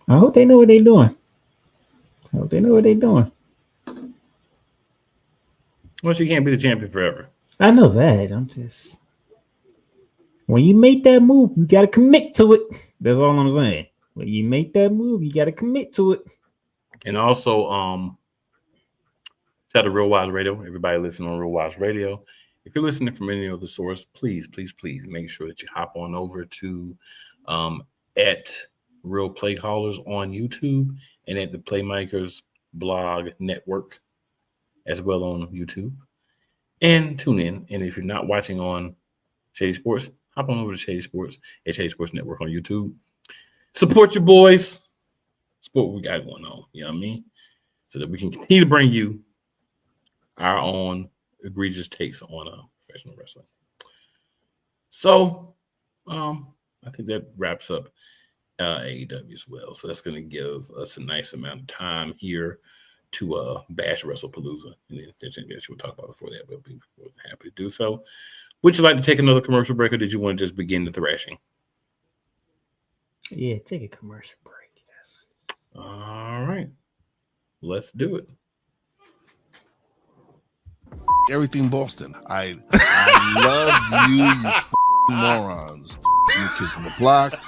Speaker 2: I hope they know what they're doing. I hope they know what they're doing.
Speaker 1: Well, she can't be the champion forever.
Speaker 2: I know that. I'm just when you make that move, you gotta commit to it. That's all I'm saying. When you make that move, you gotta commit to it.
Speaker 1: And also, shout out to Real Wise Radio. Everybody listening on Real Wise Radio. If you're listening from any other source, please make sure that you hop on over to at Real Play Callers on YouTube and at the Playmakers Blog Network as well on YouTube. And tune in. And if you're not watching on Shady Sports, hop on over to Shady Sports at Shady Sports Network on YouTube. Support your boys. Support what we got going on. You know what I mean? So that we can continue to bring you our own egregious takes on professional wrestling. So I think that wraps up AEW as well. So that's going to give us a nice amount of time here to bash Wrestlepalooza. And if there's anything that you would talk about before that, we'll be happy to do so. Would you like to take another commercial break, or did you want to just begin the thrashing?
Speaker 2: Yeah, take a commercial break. Yes.
Speaker 1: All right. Let's do it.
Speaker 8: Everything Boston. I love you morons. New Kids from the Block,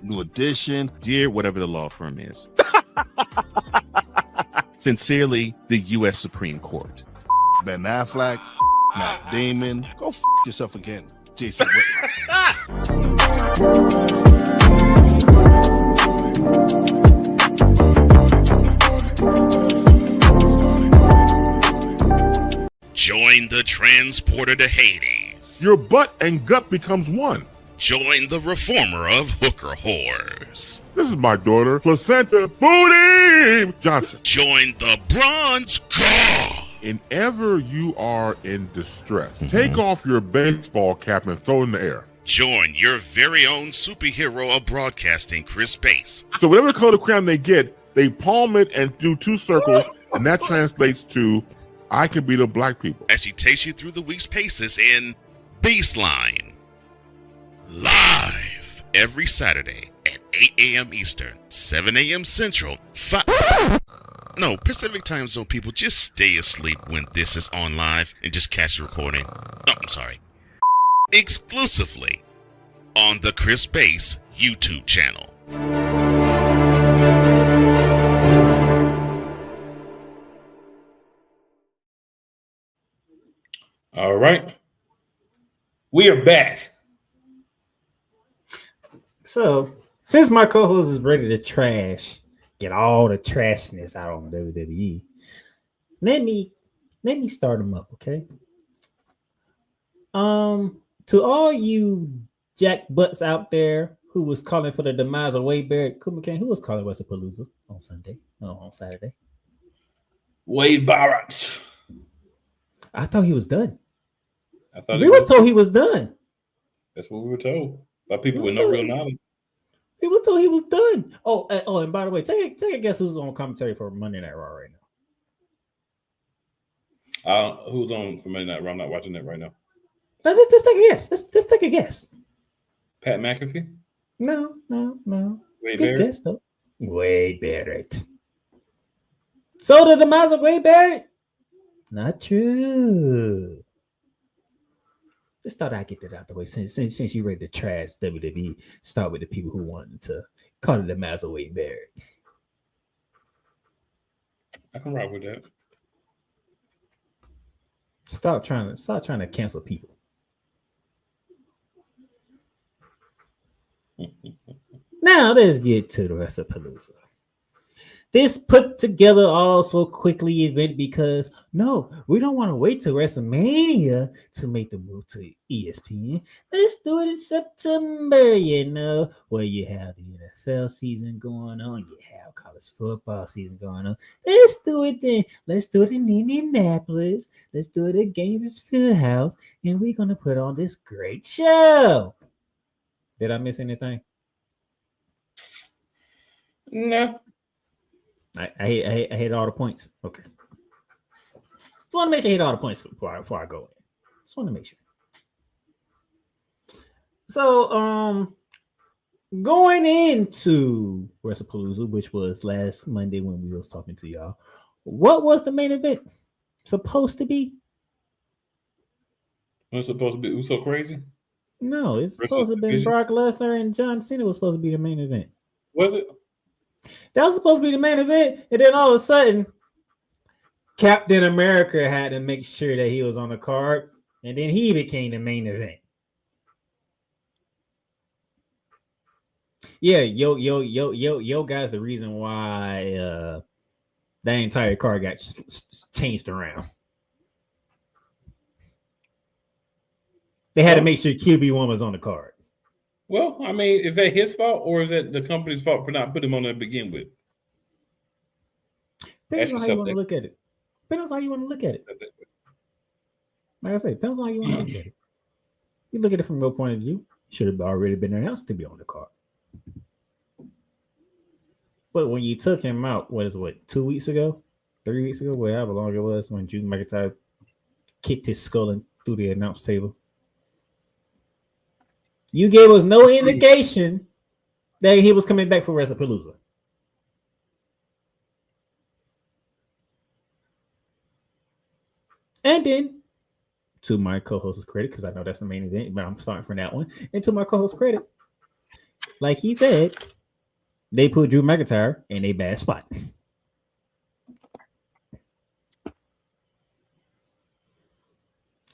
Speaker 8: New Edition,
Speaker 3: Dear whatever the law firm is. Sincerely, the U.S. Supreme Court.
Speaker 8: Ben Affleck, Matt Damon. Go yourself again, Jason Whitlock.
Speaker 3: Join Join the transporter to Hades.
Speaker 8: Your butt and gut becomes one.
Speaker 3: Join the reformer of hooker whores.
Speaker 8: This is my daughter, Placenta Booty Johnson.
Speaker 3: Join the bronze car.
Speaker 8: Whenever you are in distress, take off your baseball cap and throw it in the air.
Speaker 3: Join your very own superhero of broadcasting, Chris Bass.
Speaker 8: So whatever color crayon they get, they palm it and do 2 circles, and that translates to, I can beat up black people.
Speaker 3: As he takes you through the week's paces in Baseline. Live every Saturday at 8 a.m. Eastern, 7 a.m. Central, No, Pacific time zone people, just stay asleep when this is on live and just catch the recording. Oh, I'm sorry. Exclusively on the Chris Bass YouTube channel.
Speaker 1: All right. We are back.
Speaker 2: So, since my co-host is ready to get all the trashness out on WWE, let me start him up, okay? To all you jack butts out there who was calling for the demise of Wade Barrett, McCain, who was calling Wrestlepalooza on Saturday?
Speaker 1: Wade Barrett.
Speaker 2: I thought he was done.
Speaker 1: I thought
Speaker 2: we was told he was done.
Speaker 1: That's what we were told by people with no real knowledge.
Speaker 2: We were told he was done. Oh, and by the way, take a guess who's on commentary for Monday Night Raw right now.
Speaker 1: Who's on for Monday Night Raw? I'm not watching that right now.
Speaker 2: Let's take a guess. Let's take a guess.
Speaker 1: Pat McAfee?
Speaker 2: No.
Speaker 1: Wade
Speaker 2: Good
Speaker 1: Barrett?
Speaker 2: guess though. Wade Barrett. So the demise of Wade Barrett? Not true. Just thought I'd get that out the way. Since you ready to trash WWE, start with the people who wanted to call it the demise of Wade Barrett.
Speaker 1: I can rock with that.
Speaker 2: Stop trying to cancel people. Now let's get to the Wrestlepalooza. This put together all so quickly event because no, we don't want to wait till WrestleMania to make the move to ESPN. Let's do it in September, where you have the NFL season going on, you have college football season going on. Let's do it then. Let's do it in Indianapolis. Let's do it at Gamers Fieldhouse, and we're gonna put on this great show. Did I miss anything?
Speaker 1: No.
Speaker 2: I hit all the points. Okay. Just want to make sure I hit all the points before I go in. Just want to make sure. So, going into Wrestlepalooza, which was last Monday when we was talking to y'all, what was the main event supposed to be?
Speaker 1: Was it supposed to be Uso Crazy?
Speaker 2: No, it's supposed to be Brock Lesnar and John Cena was supposed to be the main event.
Speaker 1: Was it?
Speaker 2: That was supposed to be the main event, and then all of a sudden, Captain America had to make sure that he was on the card, and then he became the main event. Yeah, yo, guys, the reason why that entire card got changed around. They had to make sure QB1 was on the card.
Speaker 1: Well, I mean, is that his fault or is that the company's fault for not putting him on there to begin with?
Speaker 2: Depends on how you want to look at it. Depends on how you want to look at it. Like I say, depends on how you want to look at it. You look at it from your point of view, should have already been announced to be on the card. But when you took him out, 2 weeks ago? 3 weeks ago? However long it was when Drew McIntyre kicked his skull in through the announce table. You gave us no indication that he was coming back for Wrestlepalooza. And then, to my co-host's credit, because I know that's the main event, but I'm starting from that one. And to my co-host's credit, like he said, they put Drew McIntyre in a bad spot.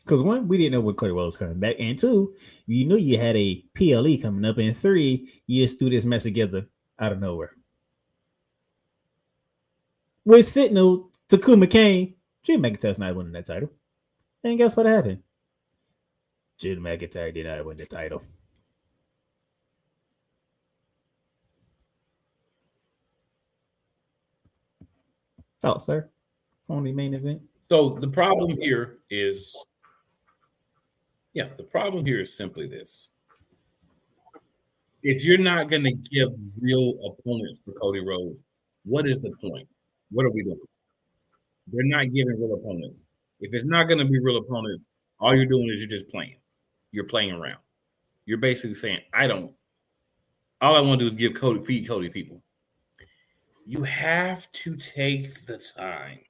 Speaker 2: Because one, we didn't know when Cody Rhodes was coming back. And two, you knew you had a PLE coming up. And three, you just threw this match together out of nowhere. With Signal to McCain, Drew McIntyre's not winning that title. And guess what happened? Drew McIntyre did not win the title. Oh, sir. On the main event.
Speaker 1: So the problem here is, the problem here is simply this. If you're not going to give real opponents for Cody Rhodes, what is the point? What are we doing? They're not giving real opponents. If it's not going to be real opponents, all you're doing is you're just playing. You're playing around. You're basically saying, all I want to do is feed Cody people. You have to take the time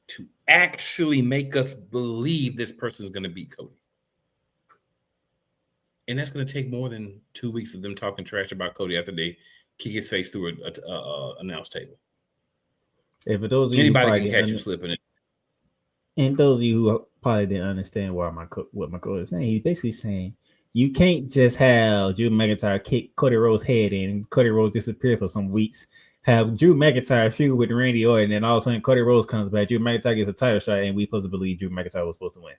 Speaker 1: to actually make us believe this person is going to beat Cody. And that's going to take more than 2 weeks of them talking trash about Cody after they kick his face through a announce table.
Speaker 2: If for those of
Speaker 1: anybody can catch you slipping it.
Speaker 2: And those of you who probably didn't understand what my coach is saying, he's basically saying you can't just have Drew McIntyre kick Cody Rhodes' head in and Cody Rhodes disappear for some weeks. Have Drew McIntyre feud with Randy Orton, and then all of a sudden Cody Rhodes comes back. Drew McIntyre gets a title shot, and we supposed to believe Drew McIntyre was supposed to win.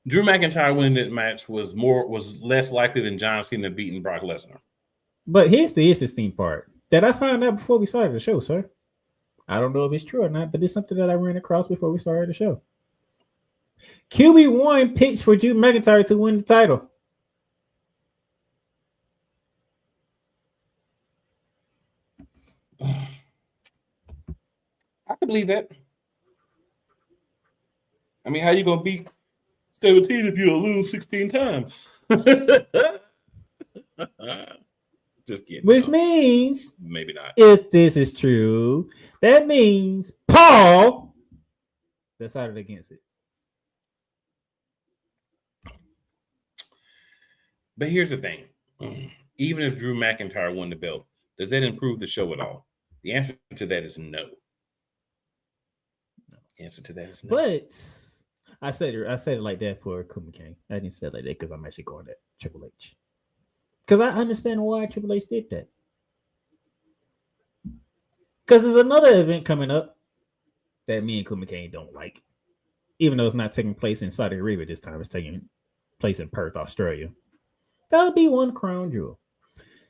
Speaker 1: Drew McIntyre winning that match was less likely than John Cena beating Brock Lesnar.
Speaker 2: But here's the interesting part that I found out before we started the show, sir. I don't know if it's true or not, but it's something that I ran across before we started the show. QB1 pitched for Drew McIntyre to win the title.
Speaker 1: I can believe that. I mean, how you gonna beat 17 if you lose 16 times? Just kidding.
Speaker 2: Which means
Speaker 1: maybe not.
Speaker 2: If this is true, that means Paul decided against it.
Speaker 1: But here's the thing. Even if Drew McIntyre won the belt, does that improve the show at all? The answer to that is no. The answer to that is no.
Speaker 2: But I said it like that for Kuma King. I didn't say it like that because I'm actually going to Triple H. Because I understand why Triple H did that. Because there's another event coming up that me and Kuma King don't like. Even though it's not taking place in Saudi Arabia this time, it's taking place in Perth, Australia. That'll be one crown jewel.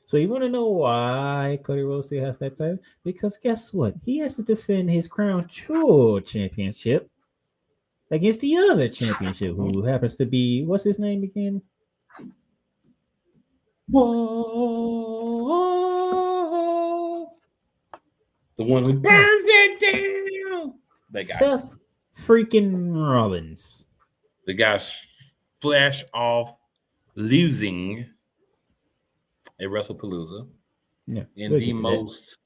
Speaker 2: So you want to know why Cody Rhodes still has that title? Because guess what? He has to defend his crown jewel championship against the other championship, who happens to be, what's his name again?
Speaker 1: Whoa. The one who burned it down. That guy.
Speaker 2: Seth freaking Rollins.
Speaker 1: The guy flash off losing a Wrestlepalooza.
Speaker 2: Yeah.
Speaker 1: In the most.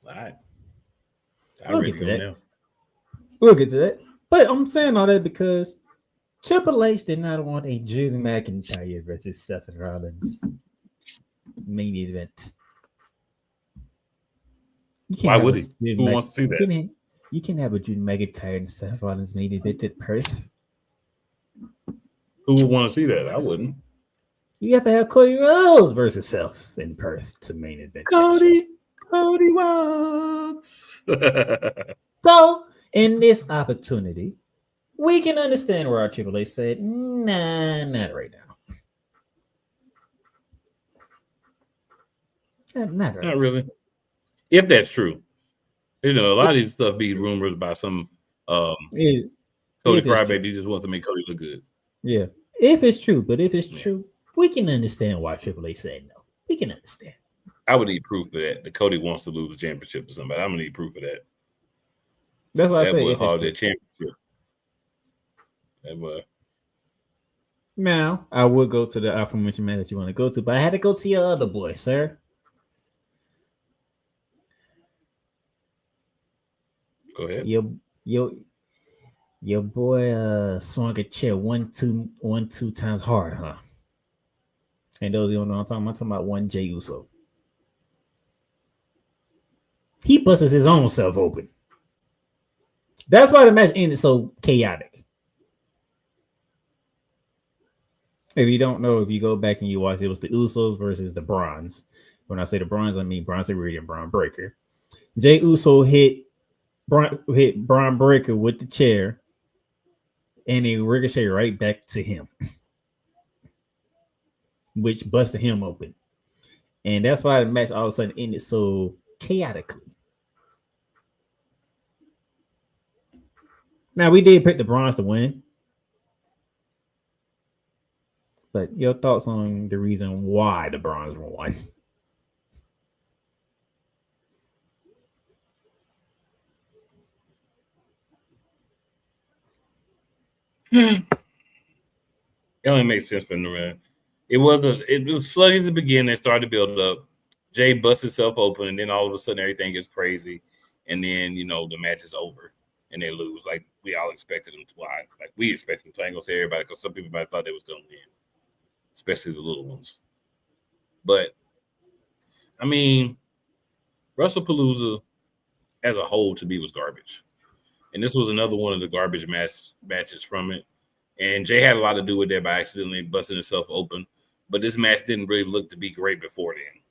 Speaker 1: All right.
Speaker 2: We'll get to that. We'll get to that. But I'm saying all that because Triple H did not want a Drew McIntyre versus Seth Rollins main event.
Speaker 1: Why would he? Who wants to see that?
Speaker 2: You can have a Drew McIntyre and Seth Rollins main event at Perth.
Speaker 1: Who would want to see that? I wouldn't.
Speaker 2: You have to have Cody Rhodes versus Seth in Perth to main event.
Speaker 1: Cody Rhodes.
Speaker 2: So, in this opportunity, we can understand where our Triple H said, nah, not right now. Not
Speaker 1: really. If that's true. You know, a lot of these stuff be rumors about some Cody Crybaby just wants to make Cody look good.
Speaker 2: Yeah. If it's true, but if it's true, we can understand why Triple H said no. We can understand.
Speaker 1: I would need proof of that. That Cody wants to lose a championship to somebody. I'm gonna need proof of that.
Speaker 2: That's why I say
Speaker 1: would hold that championship. That would.
Speaker 2: Now, I would go to the aforementioned man that you want to go to, but I had to go to your other boy, sir.
Speaker 1: Go ahead.
Speaker 2: Your boy swung a chair one, two times hard, huh? And those who don't know what I'm talking about one Jey Uso. He busts his own self open. That's why the match ended so chaotic. If you don't know, if you go back and you watch, it was the Usos versus the Bronze. When I say the Bronze, I mean Bronson Reed and Braun Breaker. Jey Uso hit Braun Breaker with the chair, and it ricocheted right back to him, which busted him open. And that's why the match all of a sudden ended so chaotically. Now, we did pick the Bronze to win. But your thoughts on the reason why the Bronze won?
Speaker 1: It only makes sense for the it was sluggish at the beginning. They started to build up. Jay busts himself open, and then all of a sudden everything gets crazy, and then the match is over and they lose. Like we all expected them to. Like we expected them to. I ain't gonna say everybody because some people might have thought they was gonna win, especially the little ones. But I mean, Wrestlepalooza as a whole to me was garbage, and this was another one of the garbage matches from it. And Jay had a lot to do with that by accidentally busting himself open. But this match didn't really look to be great before then.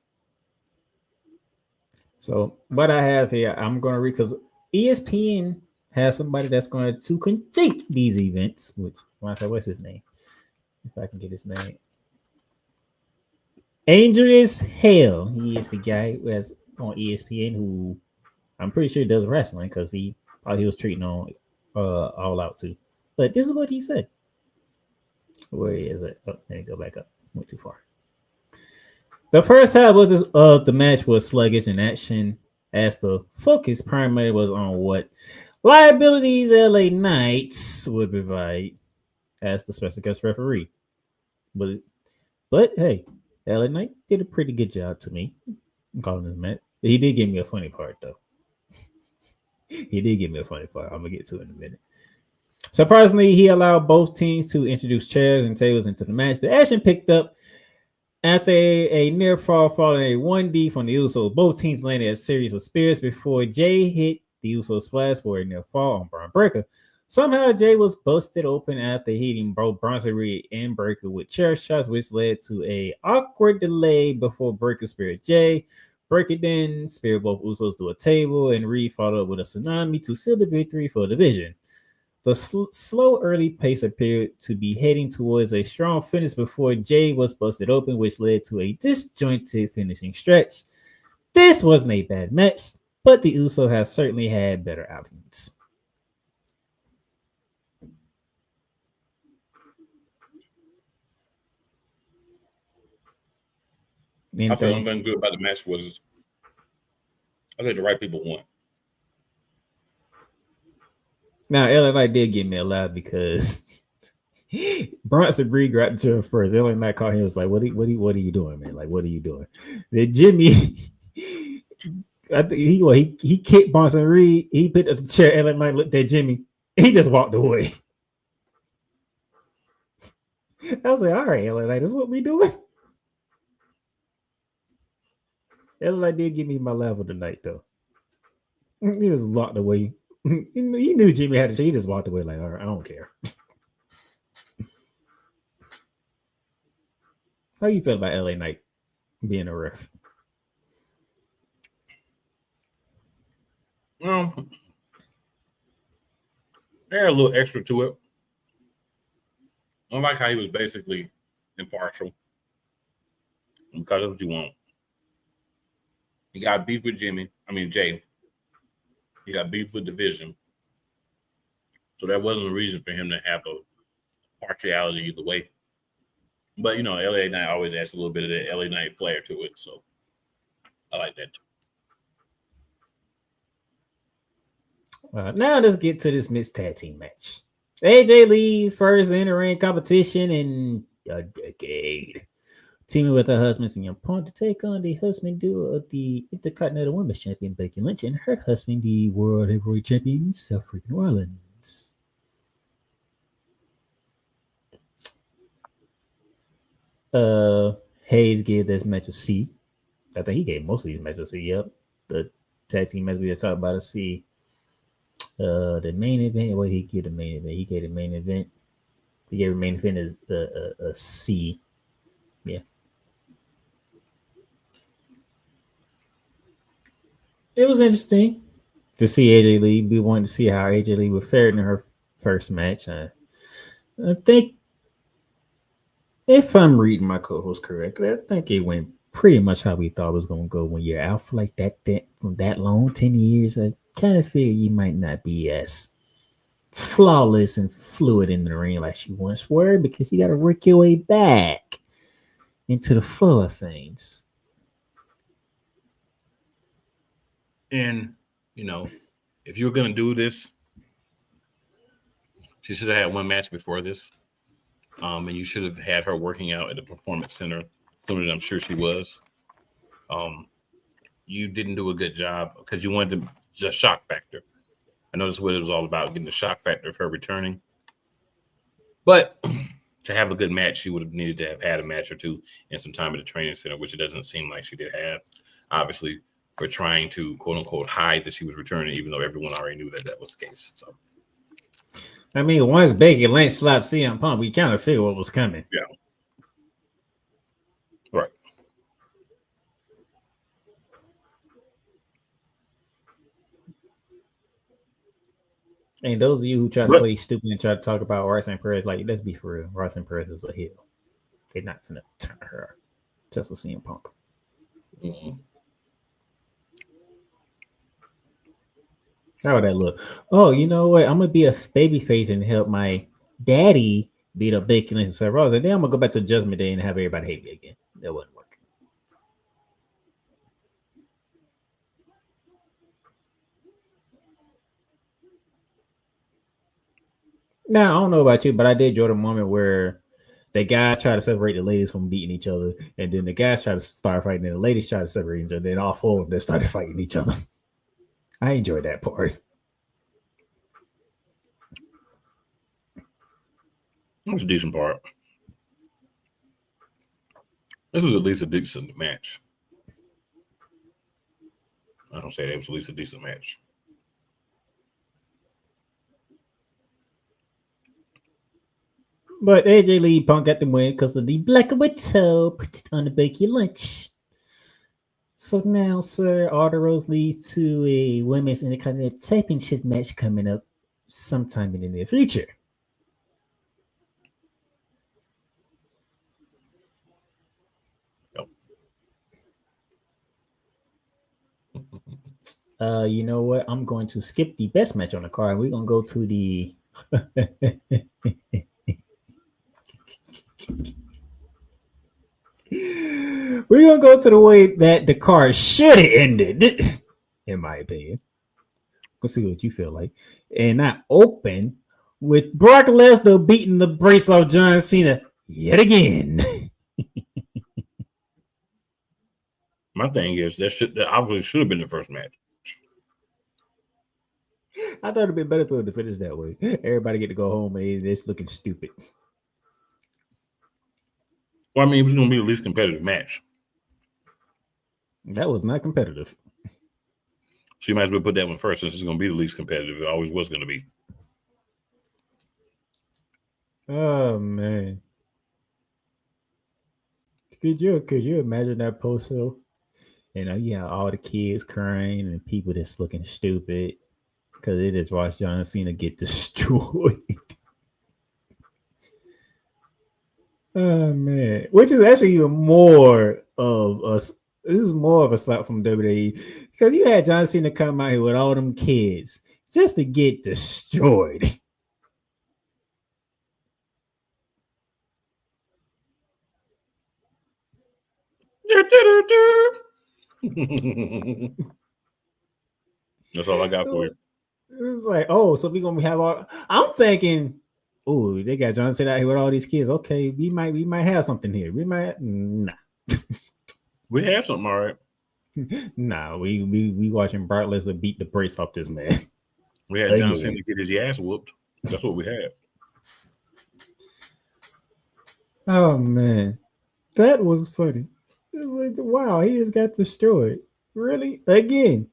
Speaker 2: So what I have here, I'm going to read because ESPN has somebody that's going to critique these events. Which, what's his name? If I can get his name. Dangerous Hell. He is the guy who has on ESPN who I'm pretty sure does wrestling because he was treating on All Out too. But this is what he said. Where is it? Oh, let me go back up. Went too far. The first half of the match was sluggish in action as the focus primarily was on what liabilities LA Knights would provide as the special guest referee. But hey, LA Knight did a pretty good job to me. I'm calling him Matt. He did give me a funny part though. He did give me a funny part. I'm gonna get to it in a minute. Surprisingly, he allowed both teams to introduce chairs and tables into the match. The action picked up after a near fall following a 1D from the Usos. Both teams landed a series of spears before Jay hit the Usos splash for a near fall on Braun Breaker. Somehow, Jay was busted open after hitting both Bronson Reed and Breaker with chair shots, which led to a awkward delay before Breaker speared Jay. Breaker then speared both Usos to a table, and Reed followed up with a tsunami to seal the victory for the division. The slow early pace appeared to be heading towards a strong finish before Jay was busted open, which led to a disjointed finishing stretch. This wasn't a bad match, but the Usos have certainly had better outings.
Speaker 1: I feel one thing good about the match was I think the right people won.
Speaker 2: Now, LA Knight did get me a laugh because Bronson Reed grabbed the chair first. LA Knight caught him. Was like, "What are you doing, man? Like, what are you doing?" Then Jimmy, I think he kicked Bronson Reed. He picked up the chair. LA Knight looked at Jimmy. He just walked away. I was like, "All right, LA Knight, this is what we doing." LA Knight did give me my laugh of the night, though. He just walked away. He knew Jimmy had a chair. He just walked away like, all right, I don't care. How you feel about LA Knight being a ref?
Speaker 1: Well, they had a little extra to it. I like how he was basically impartial. Because that's what you want. He got beef with Jay. He got beef with Division. So that wasn't a reason for him to have a partiality either way. But, LA Knight always adds a little bit of that LA Knight flair to it. So I like that too.
Speaker 2: Now let's get to this mixed tag team match. AJ Lee, first in-the-ring competition in a decade. Teaming with her husband, Senior Punk, to take on the husband duo of the Intercontinental Women's Champion, Becky Lynch, and her husband, the World Heavyweight Champion, Seth freaking Rollins. Hayes gave this match a C. I think he gave most of these matches a C. Yep. The tag team match we were talking about a C. The main event, what did he give the main event? He gave the main event. He gave the main event a C. Yeah. It was interesting to see AJ Lee. We wanted to see how AJ Lee would fare in her first match. I think, if I'm reading my co-host correctly, I think it went pretty much how we thought it was going to go. When you're out for like that from that long, 10 years, I kind of feel you might not be as flawless and fluid in the ring like she once were, because you got to work your way back into the flow of things.
Speaker 1: And, if you were going to do this, she should have had one match before this. And you should have had her working out at the Performance Center sooner than I'm sure she was. You didn't do a good job because you wanted to just shock factor. I know that's what it was all about, getting the shock factor of her returning. But to have a good match, she would have needed to have had a match or two and some time at the training center, which it doesn't seem like she did have. Obviously, for trying to, quote unquote, hide that she was returning, even though everyone already knew that was the case. So,
Speaker 2: I mean, once Becky Lynch slapped CM Punk, we kind of figured what was coming.
Speaker 1: Yeah. Right.
Speaker 2: And those of you who try to play stupid and try to talk about Roxanne Perez, like, let's be for real. Roxanne Perez is a heel. They're not going to turn her just with CM Punk.
Speaker 1: Mm-hmm.
Speaker 2: How would that look? Oh, you know what? I'm going to be a babyface and help my daddy beat up Becky Lynch and Seth Rollins. And then I'm going to go back to Judgment Day and have everybody hate me again. That wouldn't work. Now, I don't know about you, but I did enjoy the moment where the guys try to separate the ladies from beating each other, and then the guys try to start fighting, and the ladies try to separate each other, and then all four of them started fighting each other. I enjoyed that part.
Speaker 1: That's a decent part. This was at least a decent match. I don't say that, it was at least a decent match.
Speaker 2: But AJ Lee Punk got the win because of the black widow put it on the Becky Lynch. So now, sir, all the roads lead to a women's Intercontinental Championship match coming up sometime in the near future. You know what? I'm going to skip the best match on the card. We're gonna go to the we're gonna go to the way that the card should have ended, in my opinion. Let's see what you feel like. And I open with Brock Lesnar beating the brace off John Cena yet again.
Speaker 1: My thing is that obviously should have been the first match.
Speaker 2: I thought it'd be better for it to finish that way. Everybody get to go home and it's looking stupid.
Speaker 1: Well, I mean, it was going to be the least competitive match.
Speaker 2: That was not competitive.
Speaker 1: So you might as well put that one first, since it's going to be the least competitive. It always was going to be.
Speaker 2: Oh man. Could you imagine that post though? All the kids crying and people just looking stupid because they just watched John Cena get destroyed. Oh man, which is actually even more of us. This is more of a slap from WWE because you had John Cena come out here with all them kids just to get destroyed.
Speaker 1: That's all I got for you.
Speaker 2: It's like, oh, so we're gonna have all. I'm thinking, oh, they got John Cena out here with all these kids. Okay, we might have something here. We might, nah.
Speaker 1: We have something, all right.
Speaker 2: Nah, we watching Brock Lesnar beat the brace off this man.
Speaker 1: We had John Cena get his ass whooped. That's what we had.
Speaker 2: Oh man, that was funny. It was like, wow, he just got destroyed. Really? Again?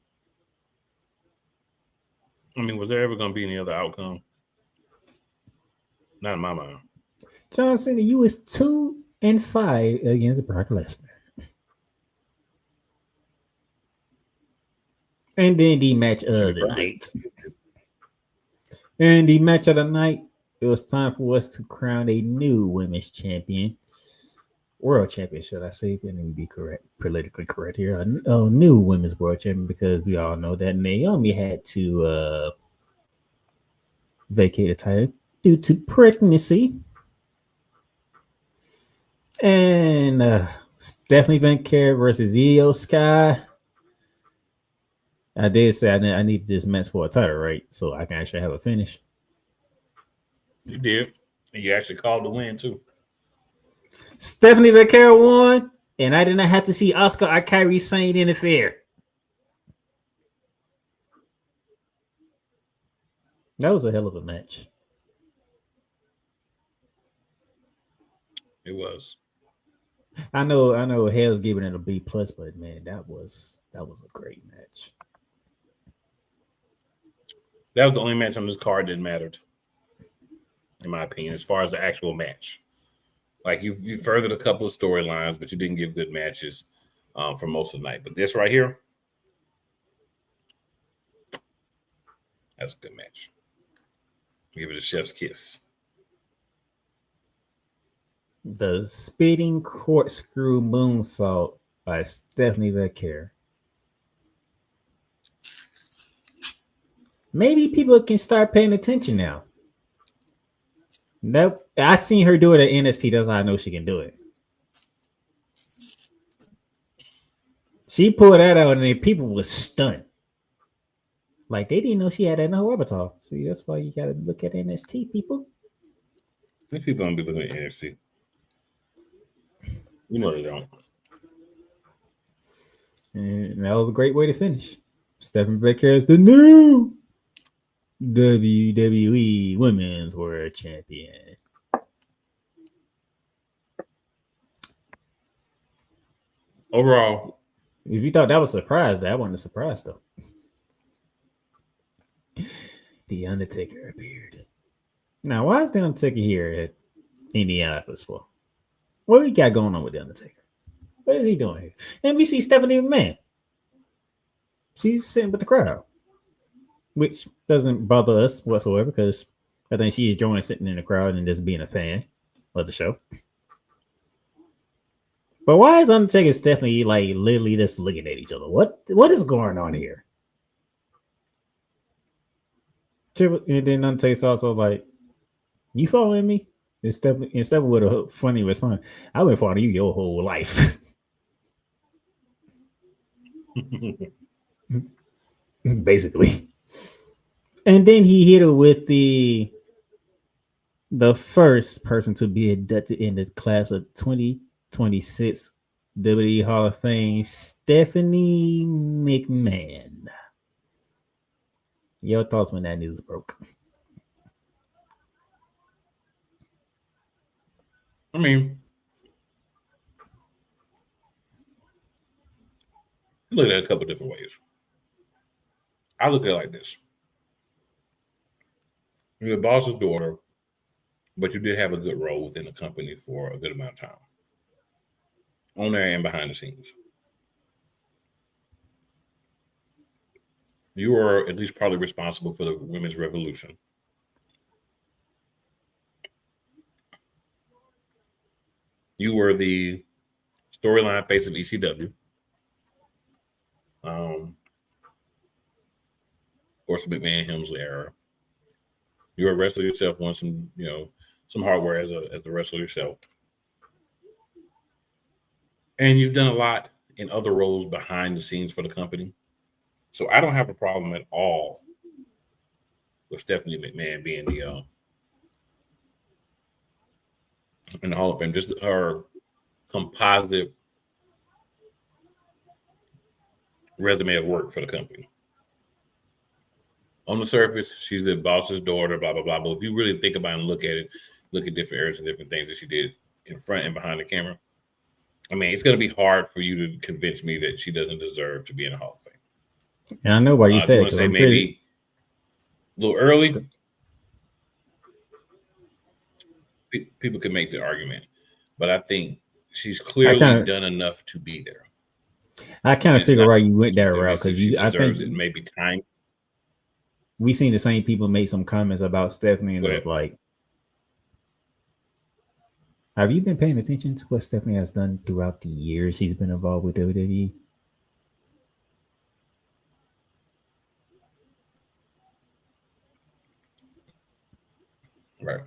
Speaker 1: I mean, was there ever going to be any other outcome? Not in my mind.
Speaker 2: John Cena, you was 2-5 against Brock Lesnar. And then the match of the night. And the match of the night, it was time for us to crown a new women's champion. World champion, should I say? Let me be correct, politically correct here. A new women's world champion, because we all know that Naomi had to vacate the title due to pregnancy. And Stephanie Van Care versus Io Sky. I did say I need this match for a title, right? So I can actually have a finish.
Speaker 1: You did. And you actually called the win, too.
Speaker 2: Stephanie Van Care won, and I did not have to see Oscar or Kairi Sane interfere. That was a hell of a match.
Speaker 1: It was.
Speaker 2: I know Hell's giving it a B plus, but man, that was a great match.
Speaker 1: That was the only match on this card that mattered, in my opinion, as far as the actual match. Like you furthered a couple of storylines, but you didn't give good matches for most of the night. But this right here, that's a good match. Give it a chef's kiss.
Speaker 2: The spinning corkscrew moonsault by Stephanie Van Care. Maybe people can start paying attention now. Nope. I seen her do it at NXT. That's how I know she can do it. She pulled that out and then people were stunned. Like they didn't know she had that in her repertoire. See, that's why you gotta look at NXT, people.
Speaker 1: These people don't be looking at NXT. You know they don't.
Speaker 2: And that was a great way to finish. Stephanie Van Care is the new WWE Women's World Champion.
Speaker 1: Overall,
Speaker 2: if you thought that was a surprise, that wasn't a surprise though. The Undertaker appeared. Now, why is the Undertaker here at Indianapolis for? What we got going on with the Undertaker? What is he doing here? And we see Stephanie McMahon. She's sitting with the crowd, which doesn't bother us whatsoever because I think she is enjoying sitting in the crowd and just being a fan of the show. But why is Undertaker and Stephanie like literally just looking at each other? What is going on here? And then Undertaker's also like, "You following me?" Instead with a funny response, "I've been following you your whole life." Basically. And then he hit her with the first person to be inducted in the class of 2026 WWE Hall of Fame, Stephanie McMahon. Your thoughts when that news broke?
Speaker 1: I mean, look at it a couple different ways. I look at it like this. You're the boss's daughter, but you did have a good role within the company for a good amount of time. On there and behind the scenes. You were at least partly responsible for the women's revolution. You were the storyline face of ECW. Course, McMahon Helmsley era. You were a wrestler yourself, won some hardware as a wrestler yourself. And you've done a lot in other roles behind the scenes for the company. So I don't have a problem at all with Stephanie McMahon being in the Hall of Fame. Just her composite resume of work for the company. On the surface, she's the boss's daughter, blah, blah, blah. But if you really think about it and look at different areas and different things that she did in front and behind the camera, I mean, it's going to be hard for you to convince me that she doesn't deserve to be in the Hall of Fame.
Speaker 2: And I know why you said it.
Speaker 1: Say maybe a little early. People can make the argument, but I think she's clearly done enough to be there.
Speaker 2: I kind of
Speaker 1: It's
Speaker 2: figure
Speaker 1: not-
Speaker 2: why you went that
Speaker 1: At
Speaker 2: route
Speaker 1: least if
Speaker 2: because
Speaker 1: she
Speaker 2: I think
Speaker 1: deserves it. Maybe time.
Speaker 2: we seen the same people make some comments about Stephanie, and
Speaker 1: Go
Speaker 2: it was
Speaker 1: ahead.
Speaker 2: like, have you been paying attention to what Stephanie has done throughout the years she's been involved with WWE?
Speaker 1: Right.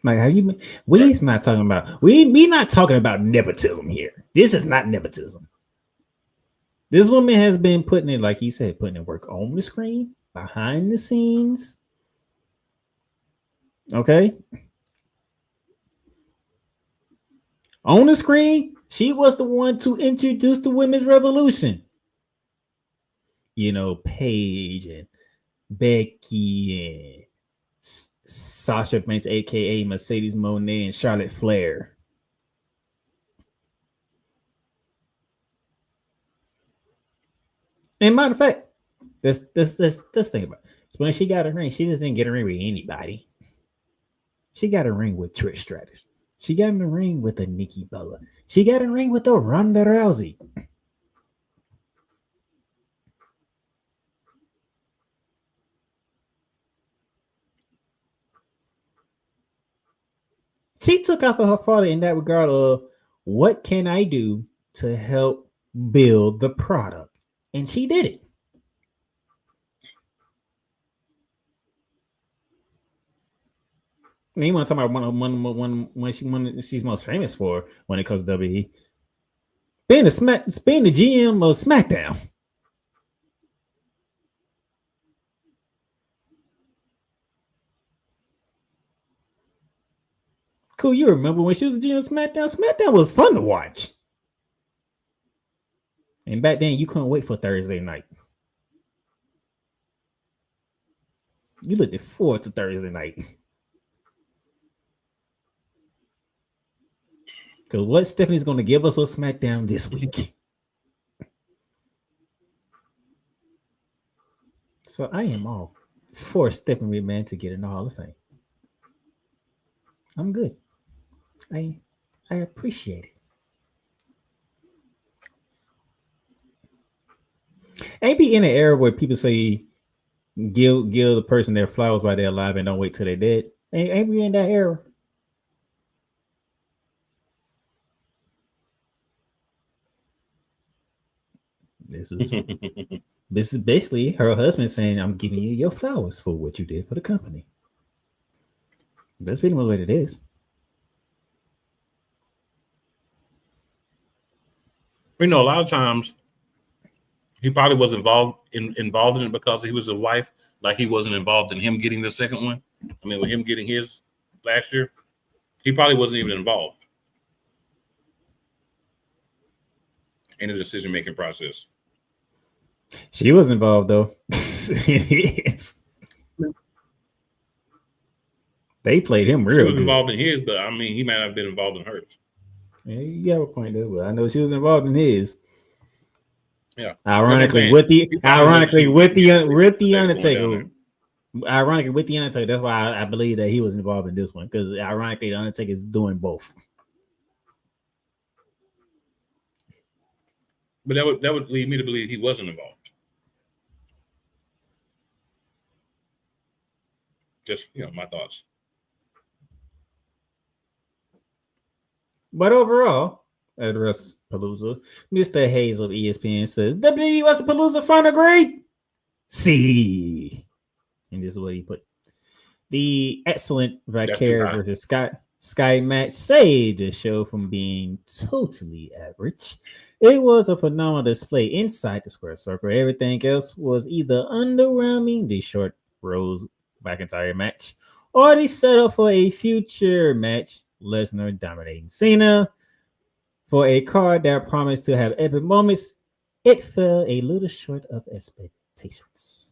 Speaker 2: Like, have you been? We's not talking about we not talking about nepotism here. This is not nepotism. This woman has been putting in, like he said, putting in work on the screen, behind the scenes. Okay. On the screen, she was the one to introduce the women's revolution. You know, Paige and Becky and Sasha Banks, aka Mercedes Moné, and Charlotte Flair. And matter of fact, let's think about it. When she got a ring, she just didn't get a ring with anybody. She got a ring with Trish Stratus. She got in the ring with a Nikki Bella. She got a ring with a Ronda Rousey. She took after her father in that regard of what can I do to help build the product, and she did it. You want to talk about one she's most famous for when it comes to WWE, being the GM of SmackDown. Cool, you remember when she was the GM of SmackDown? SmackDown was fun to watch. And back then, you couldn't wait for Thursday night. You looked forward to Thursday night. Because what Stephanie's going to give us on SmackDown this week. So I am all for Stephanie McMahon to get in the Hall of Fame. I'm good. I appreciate it. Ain't be in an era where people say give the person their flowers while they're alive and don't wait till they're dead. Ain't we in that era? This is basically her husband saying, "I'm giving you your flowers for what you did for the company." That's pretty much what it is.
Speaker 1: We know a lot of times he probably was involved in it because he was a wife, like he wasn't involved in him getting the second one. I mean, with him getting his last year, he probably wasn't even involved in the decision-making process.
Speaker 2: She was involved though. Yes. They played him real
Speaker 1: She was
Speaker 2: good.
Speaker 1: involved in his, but I mean, he might not have been involved in hers.
Speaker 2: Yeah, you have a point there, but I know she was involved in his.
Speaker 1: Yeah.
Speaker 2: Ironically, with the Undertaker. Ironically, with the Undertaker, that's why I believe that he was involved in this one, because ironically, the Undertaker is doing both.
Speaker 1: But that would lead me to believe he wasn't involved. Just my thoughts.
Speaker 2: But overall, at Wrestlepalooza, Mr. Hayes of ESPN says WWE Wrestlepalooza final grade C. And this is what he put. The excellent Vicarious versus Sky match saved the show from being totally average. It was a phenomenal display inside the square circle. Everything else was either underwhelming, the short Rose McIntyre match, or the setup for a future match, Lesnar dominating Cena. For a card that promised to have epic moments, it fell a little short of expectations.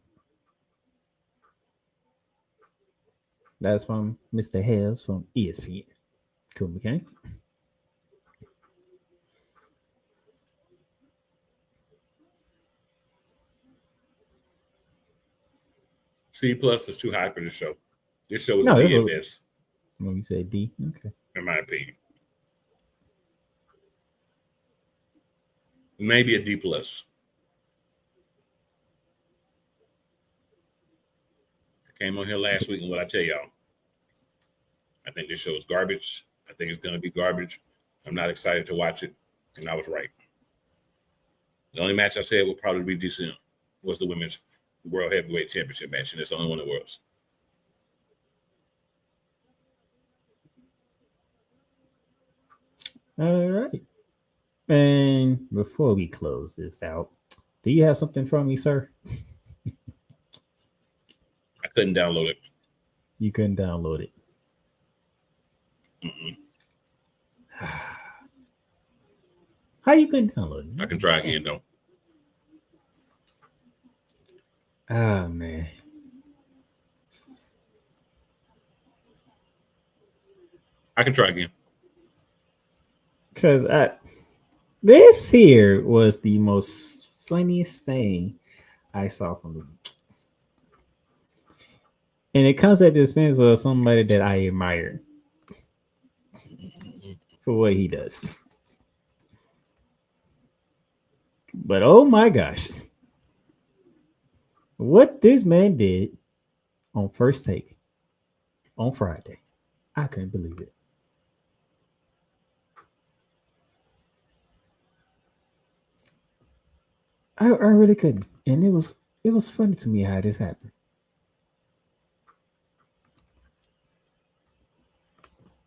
Speaker 2: That's from Mr. Hales from ESPN. Cool, McCain.
Speaker 1: C+ is too high for this show. This show is
Speaker 2: No,
Speaker 1: a
Speaker 2: this
Speaker 1: D at
Speaker 2: was-
Speaker 1: best,
Speaker 2: When we say D, okay.
Speaker 1: in my opinion. Maybe a D plus. Came on here last week, and what I tell y'all, I think this show is garbage. I think it's going to be garbage. I'm not excited to watch it, and I was right. The only match I said would probably be decent was the Women's World Heavyweight Championship match, and it's the only one it was.
Speaker 2: All right. And before we close this out, do you have something from me, sir?
Speaker 1: I couldn't download it.
Speaker 2: You couldn't download it.
Speaker 1: Mm-mm.
Speaker 2: How you couldn't download it?
Speaker 1: I can try again, though.
Speaker 2: Ah, man.
Speaker 1: I can try again.
Speaker 2: Because this here was the most funniest thing I saw from the week. And it comes at the expense of somebody that I admire for what he does. But oh my gosh. What this man did on First Take on Friday, I couldn't believe it. I really couldn't. And it was funny to me how this happened.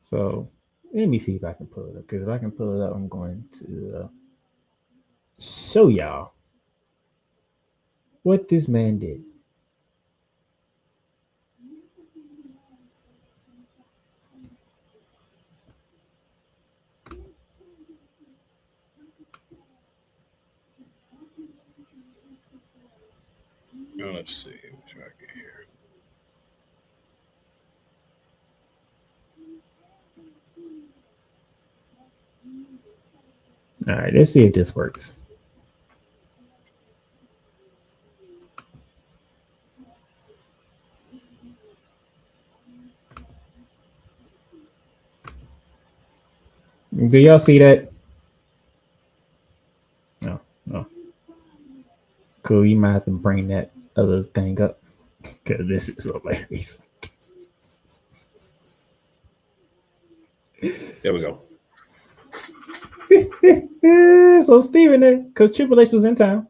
Speaker 2: So let me see if I can pull it up. Because if I can pull it up, I'm going to show y'all what this man did.
Speaker 1: Now, let's see. What try to get here.
Speaker 2: All right, let's see if this works. Do y'all see that? No. Cool, you might have to bring that other thing up because this is hilarious.
Speaker 1: There we go.
Speaker 2: So Stephen, because Triple H was in town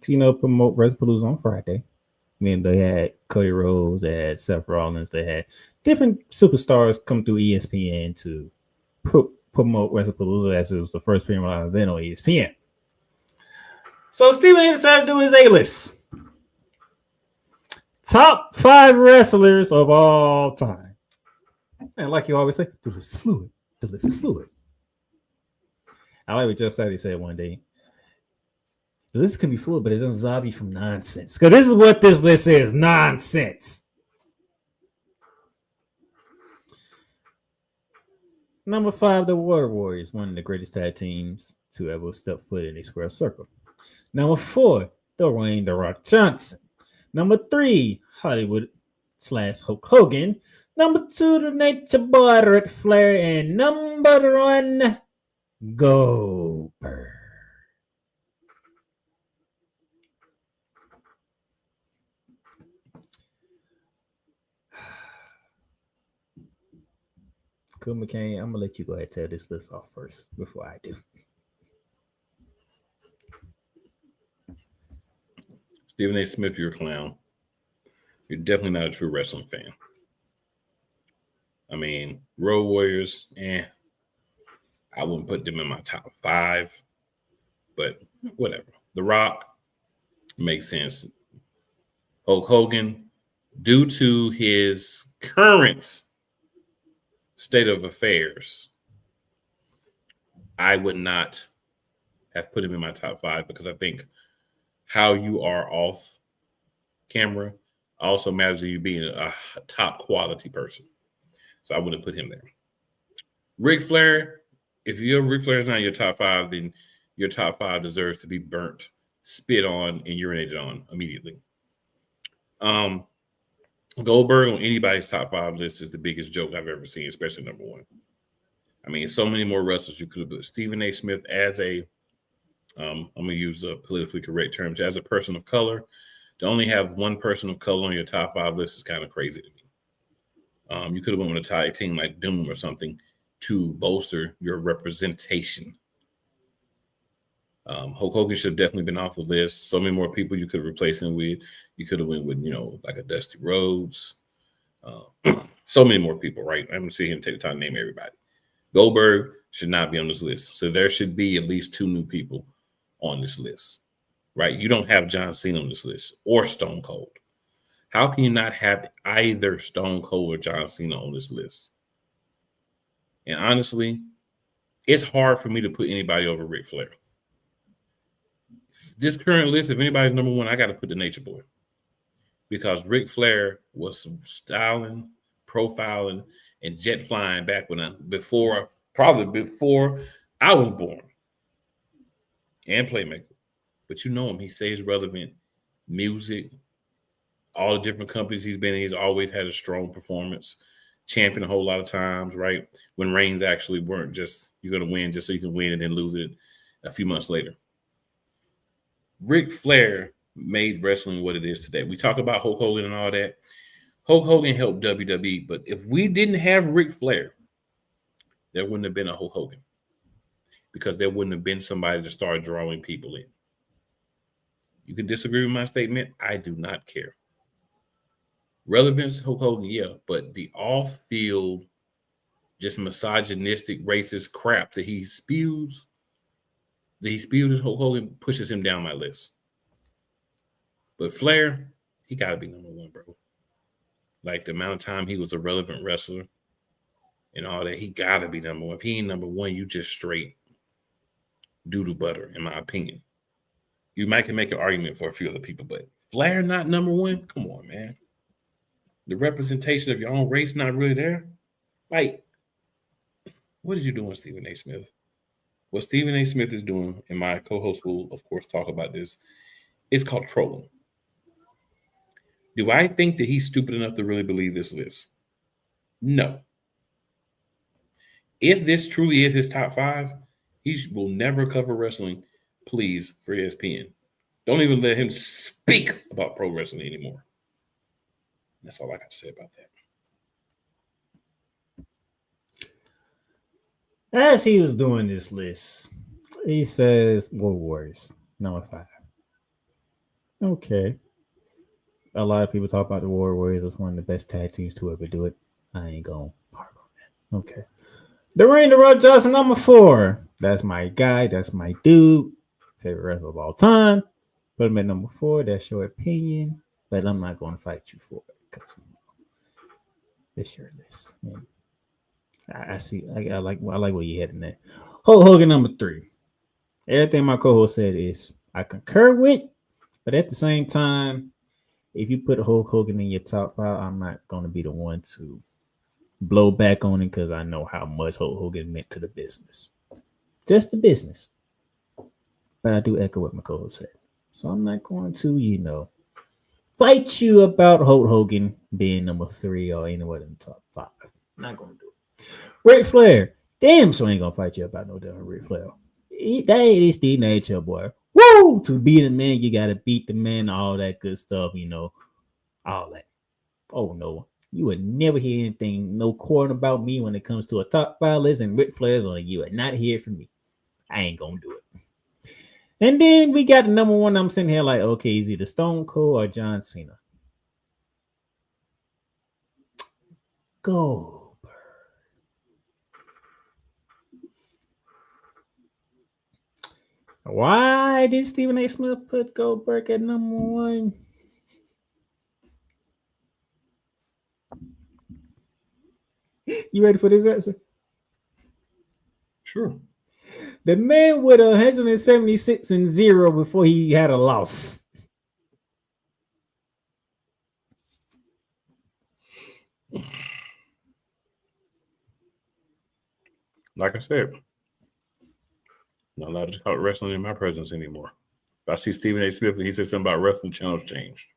Speaker 2: to promote Wrestlepalooza on Friday. I mean, they had Cody Rhodes, they had Seth Rollins, they had different superstars come through ESPN to promote Wrestlepalooza as it was the first premium live event on ESPN. So Stephen decided to do his A-list. Top 5 wrestlers of all time. And like you always say, the list is fluid. The list is fluid. I like what Jeff Saturday said one day. The list can be fluid, but it doesn't stop you from nonsense. Because this is what this list is. Nonsense. Number 5, the Water Warriors, one of the greatest tag teams to ever step foot in a square circle. Number 4, Dwayne The Rock Johnson. Number 3, Hollywood / Hulk Hogan. Number 2, the Nature Boy Ric Flair. And number 1, Goldberg. Cool, McCain, I'm gonna let you go ahead and tear this list off first before I do.
Speaker 1: Stephen A. Smith, you're a clown. You're definitely not a true wrestling fan. I mean, Road Warriors, I wouldn't put them in my top 5, but whatever. The Rock makes sense. Hulk Hogan, due to his current state of affairs, I would not have put him in my top 5 because I think how you are off camera also matters to you being a top quality person. So I wouldn't put him there. Ric Flair, if Ric Flair is not your top 5, then your top 5 deserves to be burnt, spit on, and urinated on immediately. Goldberg on anybody's top 5 list is the biggest joke I've ever seen, especially number 1. I mean, so many more wrestlers you could have put. Stephen A. Smith as a I'm gonna use the politically correct terms. As a person of color, to only have one person of color on your top 5 list is kind of crazy to me. You could have went with a tag team like Doom or something to bolster your representation. Hulk Hogan should have definitely been off the list. So many more people you could replace him with. You could have went with, like a Dusty Rhodes. So many more people, right? I'm gonna sit here and take the time to name everybody. Goldberg should not be on this list. So there should be at least 2 new people on this list, right? You don't have John Cena on this list or Stone Cold. How can you not have either Stone Cold or John Cena on this list? And honestly, it's hard for me to put anybody over Ric Flair. This current list, if anybody's number 1, I got to put the Nature Boy, because Ric Flair was styling, profiling, and jet flying back probably before I was born, and playmaker. But you know him; he stays relevant. Music, all the different companies he's been in, he's always had a strong performance. Champion a whole lot of times, right? When reigns actually weren't just you're going to win just so you can win and then lose it a few months later. Ric Flair made wrestling what it is today. We talk about Hulk Hogan and all that. Hulk Hogan helped WWE, but if we didn't have Ric Flair, there wouldn't have been a Hulk Hogan, because there wouldn't have been somebody to start drawing people in. You can disagree with my statement. I do not care. Relevance, Hulk Hogan, yeah, but the off-field, just misogynistic, racist crap that he spews as Hulk Hogan pushes him down my list. But Flair, he got to be number 1, bro. Like the amount of time he was a relevant wrestler and all that, he got to be number 1. If he ain't number 1, you just straight doodle butter, in my opinion. You might can make an argument for a few other people, but Flair not number 1? Come on, man. The representation of your own race not really there? Like, what is you doing, Stephen A. Smith? What Stephen A. Smith is doing, and my co-host will, of course, talk about this, it's called trolling. Do I think that he's stupid enough to really believe this list? No. If this truly is his top 5, he will never cover wrestling, please, for ESPN. Don't even let him speak about pro wrestling anymore. That's all I got to say about that.
Speaker 2: As he was doing this list, he says War Warriors, number 5. Okay. A lot of people talk about the War Warriors as one of the best tag teams to ever do it. I ain't going to harp on that. Okay. Dwayne "The Rock" Johnson, number 4. That's my guy. That's my dude. Favorite wrestler of all time. Put him at number 4. That's your opinion. But I'm not going to fight you for it, because it's your list. Yeah. I see. I like where you're heading there. Hulk Hogan, number 3. Everything my co-host said is I concur with, but at the same time, if you put Hulk Hogan in your top 5, I'm not going to be the one to blow back on it, because I know how much Hulk Hogan meant to the business. Just the business. But I do echo what my co-host said. So I'm not going to, fight you about Hulk Hogan being number 3 or anywhere in the top 5. I'm not going to do it. Ric Flair. Damn, so I ain't going to fight you about no damn Ric Flair. That is the nature, boy. Woo! To be the man, you got to beat the man, all that good stuff, all that. Oh, no. You would never hear anything, no corn about me when it comes to a top 5 list, and Ric Flair's on. You would not hear from me. I ain't going to do it. And then we got the number 1. I'm sitting here like, okay, is either Stone Cold or John Cena. Goldberg. Why did Stephen A. Smith put Goldberg at number 1? You ready for this answer?
Speaker 1: Sure.
Speaker 2: The man with 176-0 before he had a loss.
Speaker 1: Like I said, not allowed to talk wrestling in my presence anymore. If I see Stephen A. Smith and he says something about wrestling, channels changed.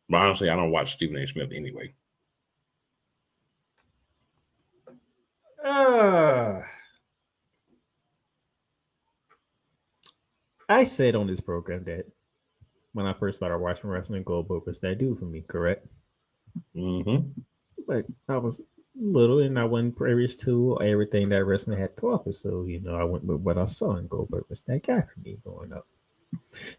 Speaker 1: But honestly, I don't watch Stephen A. Smith anyway.
Speaker 2: I said on this program that when I first started watching wrestling, Goldberg was that dude for me, correct?
Speaker 1: Mm-hmm.
Speaker 2: But I was little and I wasn't previous to everything that wrestling had to offer. So, I went with what I saw, and Goldberg was that guy for me growing up.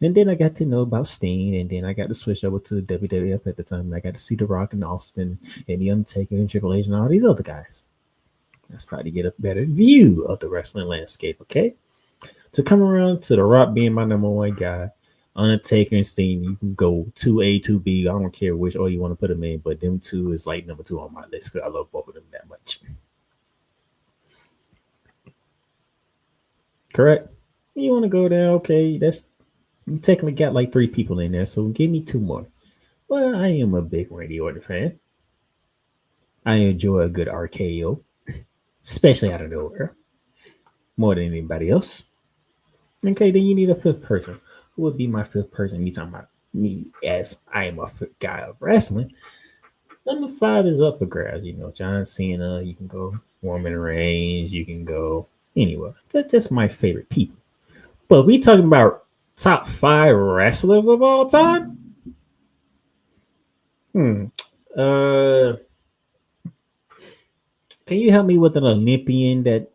Speaker 2: And then I got to know about Steen, and then I got to switch over to WWF at the time. And I got to see The Rock and Austin and The Undertaker and Triple H and all these other guys. I started to get a better view of the wrestling landscape, okay? To come around to The Rock being my number one guy, Undertaker and Steen, you can go 2A, 2B. I don't care which order you want to put them in, but them two is like number 2 on my list because I love both of them that much. Correct? You want to go there, okay, you technically got like 3 people in there, so give me 2 more. Well, I am a big Randy Orton fan. I enjoy a good RKO, especially out of nowhere, more than anybody else. Okay, then you need a 5th person. Who would be my 5th person? You talking about me as I am a guy of wrestling. Number 5 is up for grabs. John Cena. You can go Roman Reigns. You can go anywhere. That's just my favorite people. But we talking about top 5 wrestlers of all time? Can you help me with an Olympian that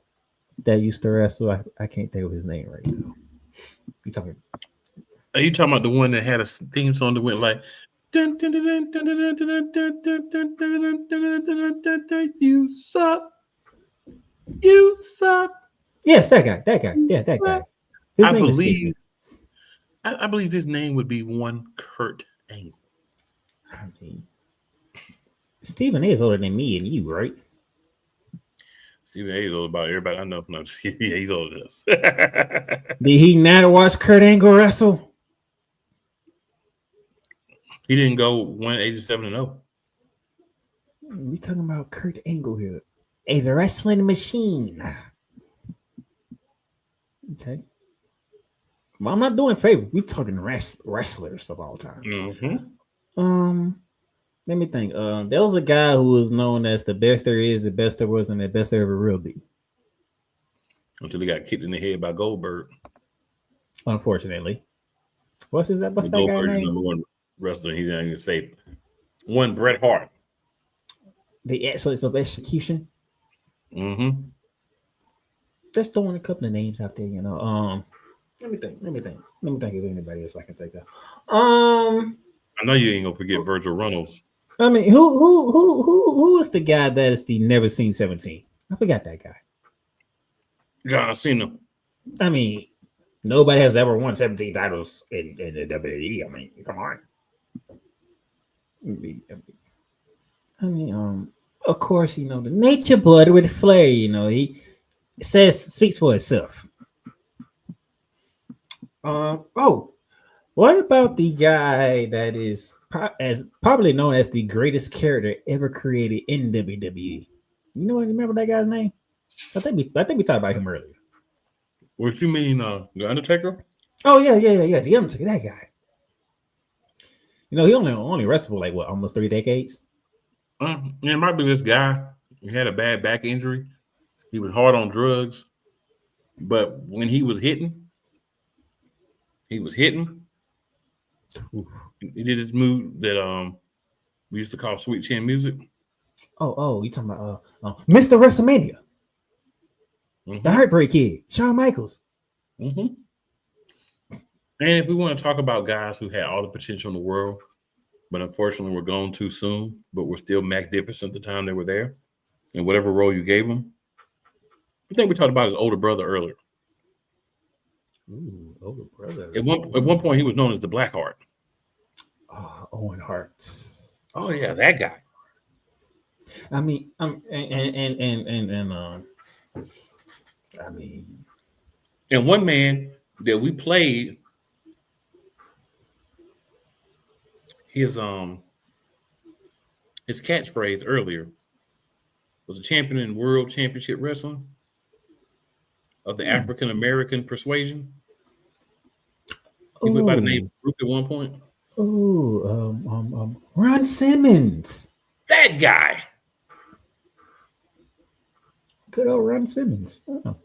Speaker 2: used to wrestle? I can't think of his name right now.
Speaker 1: Are you talking about the one that had a theme song that went like you suck. You suck.
Speaker 2: Yes, that guy. Yeah, that guy.
Speaker 1: I believe his name would be one Kurt Angle.
Speaker 2: I mean, Stephen A is older than me and you, right?
Speaker 1: Stephen A is older about everybody I know. No, I'm just kidding. Yeah, he's older than us.
Speaker 2: Did he not watch Kurt Angle wrestle?
Speaker 1: He didn't go 187-0.
Speaker 2: We talking about Kurt Angle here, a wrestling machine. Okay. Well, I'm not doing favorites. We talking wrestlers of all time.
Speaker 1: Mm-hmm.
Speaker 2: Let me think. There was a guy who was known as the best there is, the best there was, and the best there ever will be.
Speaker 1: Until he got kicked in the head by Goldberg.
Speaker 2: Unfortunately. What's that guy name?
Speaker 1: Number 1 wrestler. He didn't even say one. Bret Hart.
Speaker 2: The excellence of execution.
Speaker 1: Mm-hmm.
Speaker 2: Just throwing a couple of names out there, Let me think of anybody else I can think of.
Speaker 1: I know you ain't gonna forget Virgil Runnels.
Speaker 2: I mean, who is the guy that is the never seen 17? I forgot that guy.
Speaker 1: John Cena.
Speaker 2: I mean, nobody has ever won 17 titles in the WWE. I mean, come on. I mean, of course, the nature blood with flair. He speaks for itself. What about the guy that is probably known as the greatest character ever created in WWE? Remember that guy's name? I think we talked about him earlier.
Speaker 1: What you mean, the Undertaker?
Speaker 2: Oh yeah, the Undertaker, that guy. He only wrestled for like what, almost 3 decades.
Speaker 1: It might be this guy. He had a bad back injury. He was hard on drugs, but when he was hitting. He did this move that we used to call sweet chin music.
Speaker 2: Oh, you talking about Mr. WrestleMania, the Heartbreak Kid, Shawn Michaels.
Speaker 1: Mm-hmm. And if we want to talk about guys who had all the potential in the world, but unfortunately were gone too soon, but were still magnificent at the time they were there, in whatever role you gave them. I think we talked about his older brother earlier.
Speaker 2: Ooh, older brother.
Speaker 1: At one point, he was known as the Blackheart.
Speaker 2: Owen Hart.
Speaker 1: Oh yeah, that guy.
Speaker 2: I mean, and
Speaker 1: one man that we played his catchphrase earlier was a champion in World Championship Wrestling of the African American persuasion. He went by the name Brooke at one point.
Speaker 2: Ron Simmons.
Speaker 1: That guy.
Speaker 2: Good old Ron Simmons. Oh,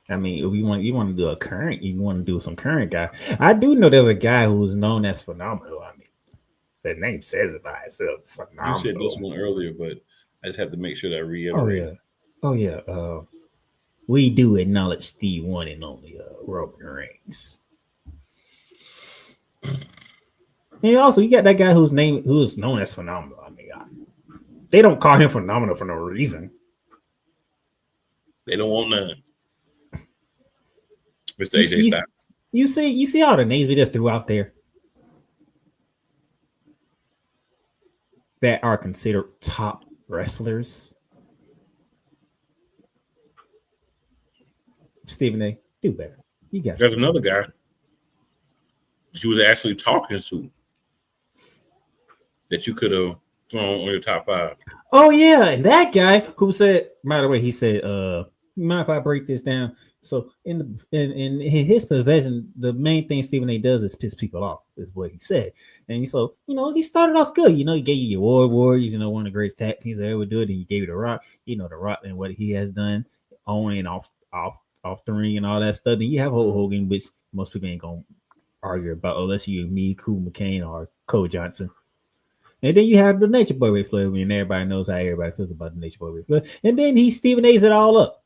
Speaker 2: I mean, if you want to do a current, you want to do some current guy. I do know there's a guy who's known as phenomenal. I mean, the name says it by itself.
Speaker 1: You said this
Speaker 2: Phenomenal.
Speaker 1: one earlier, but I just have to make sure that I
Speaker 2: Oh
Speaker 1: reiterate.
Speaker 2: yeah. Oh yeah. We do acknowledge the one and only Roman Reigns. And also, you got that guy who's known as phenomenal. I mean, they don't call him phenomenal for no reason.
Speaker 1: They don't want none. Mr. AJ Styles.
Speaker 2: You see all the names we just threw out there that are considered top wrestlers. Stephen A, do better. You got
Speaker 1: There's another guy that you was actually talking to that you could have thrown on your top 5.
Speaker 2: Oh yeah, and that guy who said, by the way, he said, mind if I break this down? So in his profession, the main thing Stephen A does is piss people off, is what he said. And so, he started off good. He gave you your War Warriors, one of the greatest tag teams that ever do it. And he gave you The Rock, The Rock and what he has done on and off the ring and all that stuff. Then you have Hulk Hogan, which most people ain't gonna argue about unless you're me, Cool McCain, or Cole Johnson. And then you have the Nature Boy Ric Flair, and everybody knows how everybody feels about the Nature Boy Ric Flair. And then he Stephen A's it all up.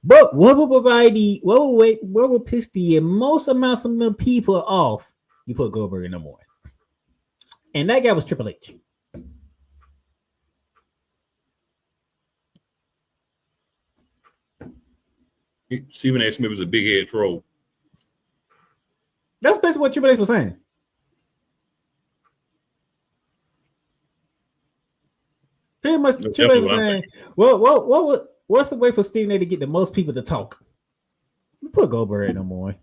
Speaker 2: But what will piss the most amounts of people off? You put Goldberg in number 1. And that guy was Triple H.
Speaker 1: Stephen A. Smith is a big head troll.
Speaker 2: That's basically what Triple H was saying. Pretty much,
Speaker 1: That's
Speaker 2: Triple H was
Speaker 1: definitely
Speaker 2: saying,
Speaker 1: what
Speaker 2: what's the way for Stephen A to get the most people to talk? Put Goldberg at number 1.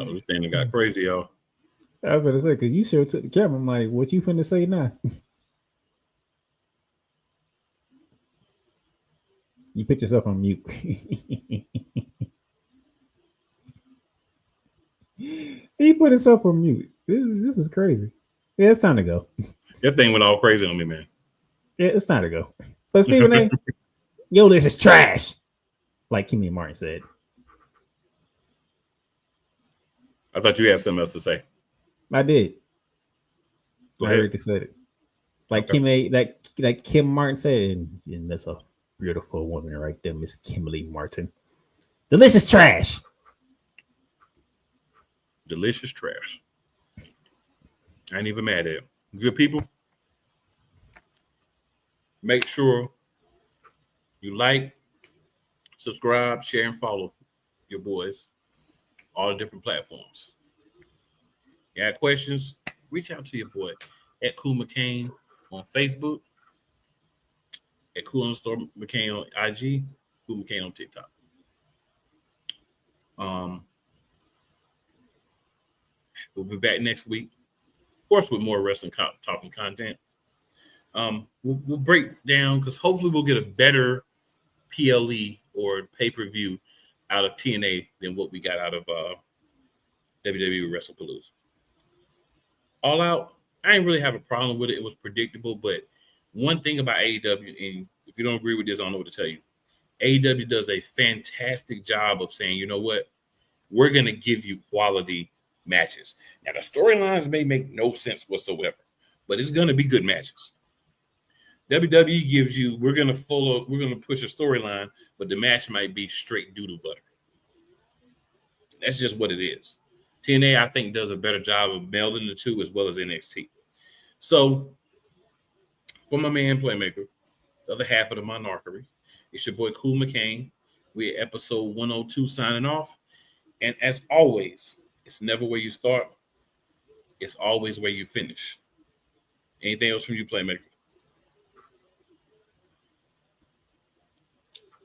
Speaker 1: Oh, this thing got crazy, y'all.
Speaker 2: I was gonna say, because you sure took the camera. I'm like, what you finna say now? You put yourself on mute. He put himself on mute. This is crazy. Yeah, it's time to go.
Speaker 1: That thing went all crazy on me, man.
Speaker 2: Yeah, it's time to go. But Stephen A, yo, this is trash. Like Kimmy Martin said.
Speaker 1: I thought you had something else to say.
Speaker 2: I did.
Speaker 1: Go
Speaker 2: I
Speaker 1: ahead.
Speaker 2: already said it. Like
Speaker 1: Okay.
Speaker 2: like Kim Martin said, and that's a beautiful woman right there, Miss Kimberly Martin. The list is trash.
Speaker 1: Delicious trash. I ain't even mad at it. Good people, make sure you like, subscribe, share, and follow your boys. All the different platforms. You got questions? Reach out to your boy at Cool McCain on Facebook, at Cool_McCain on IG, Cool McCain on TikTok. We'll be back next week, of course, with more wrestling talking content. We'll break down because hopefully we'll get a better PLE or pay-per-view out of TNA than what we got out of WWE Wrestlepalooza. All Out, I didn't really have a problem with it. It was predictable, but one thing about AEW, and if you don't agree with this, I don't know what to tell you. AEW does a fantastic job of saying, you know what, we're going to give you quality matches. Now, the storylines may make no sense whatsoever, but it's going to be good matches. WWE gives you, we're going to push a storyline, but the match might be straight doodle butter. That's just what it is. TNA, I think, does a better job of melding the two as well as NXT. So, for my man Playmaker, the other half of the Monarchery, it's your boy Cool McCain. We're at episode 102 signing off. And as always, it's never where you start. It's always where you finish. Anything else from you, Playmaker?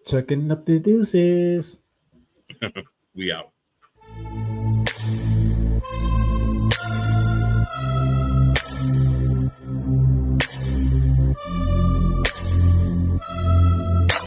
Speaker 2: Checking up the deuces.
Speaker 1: We out.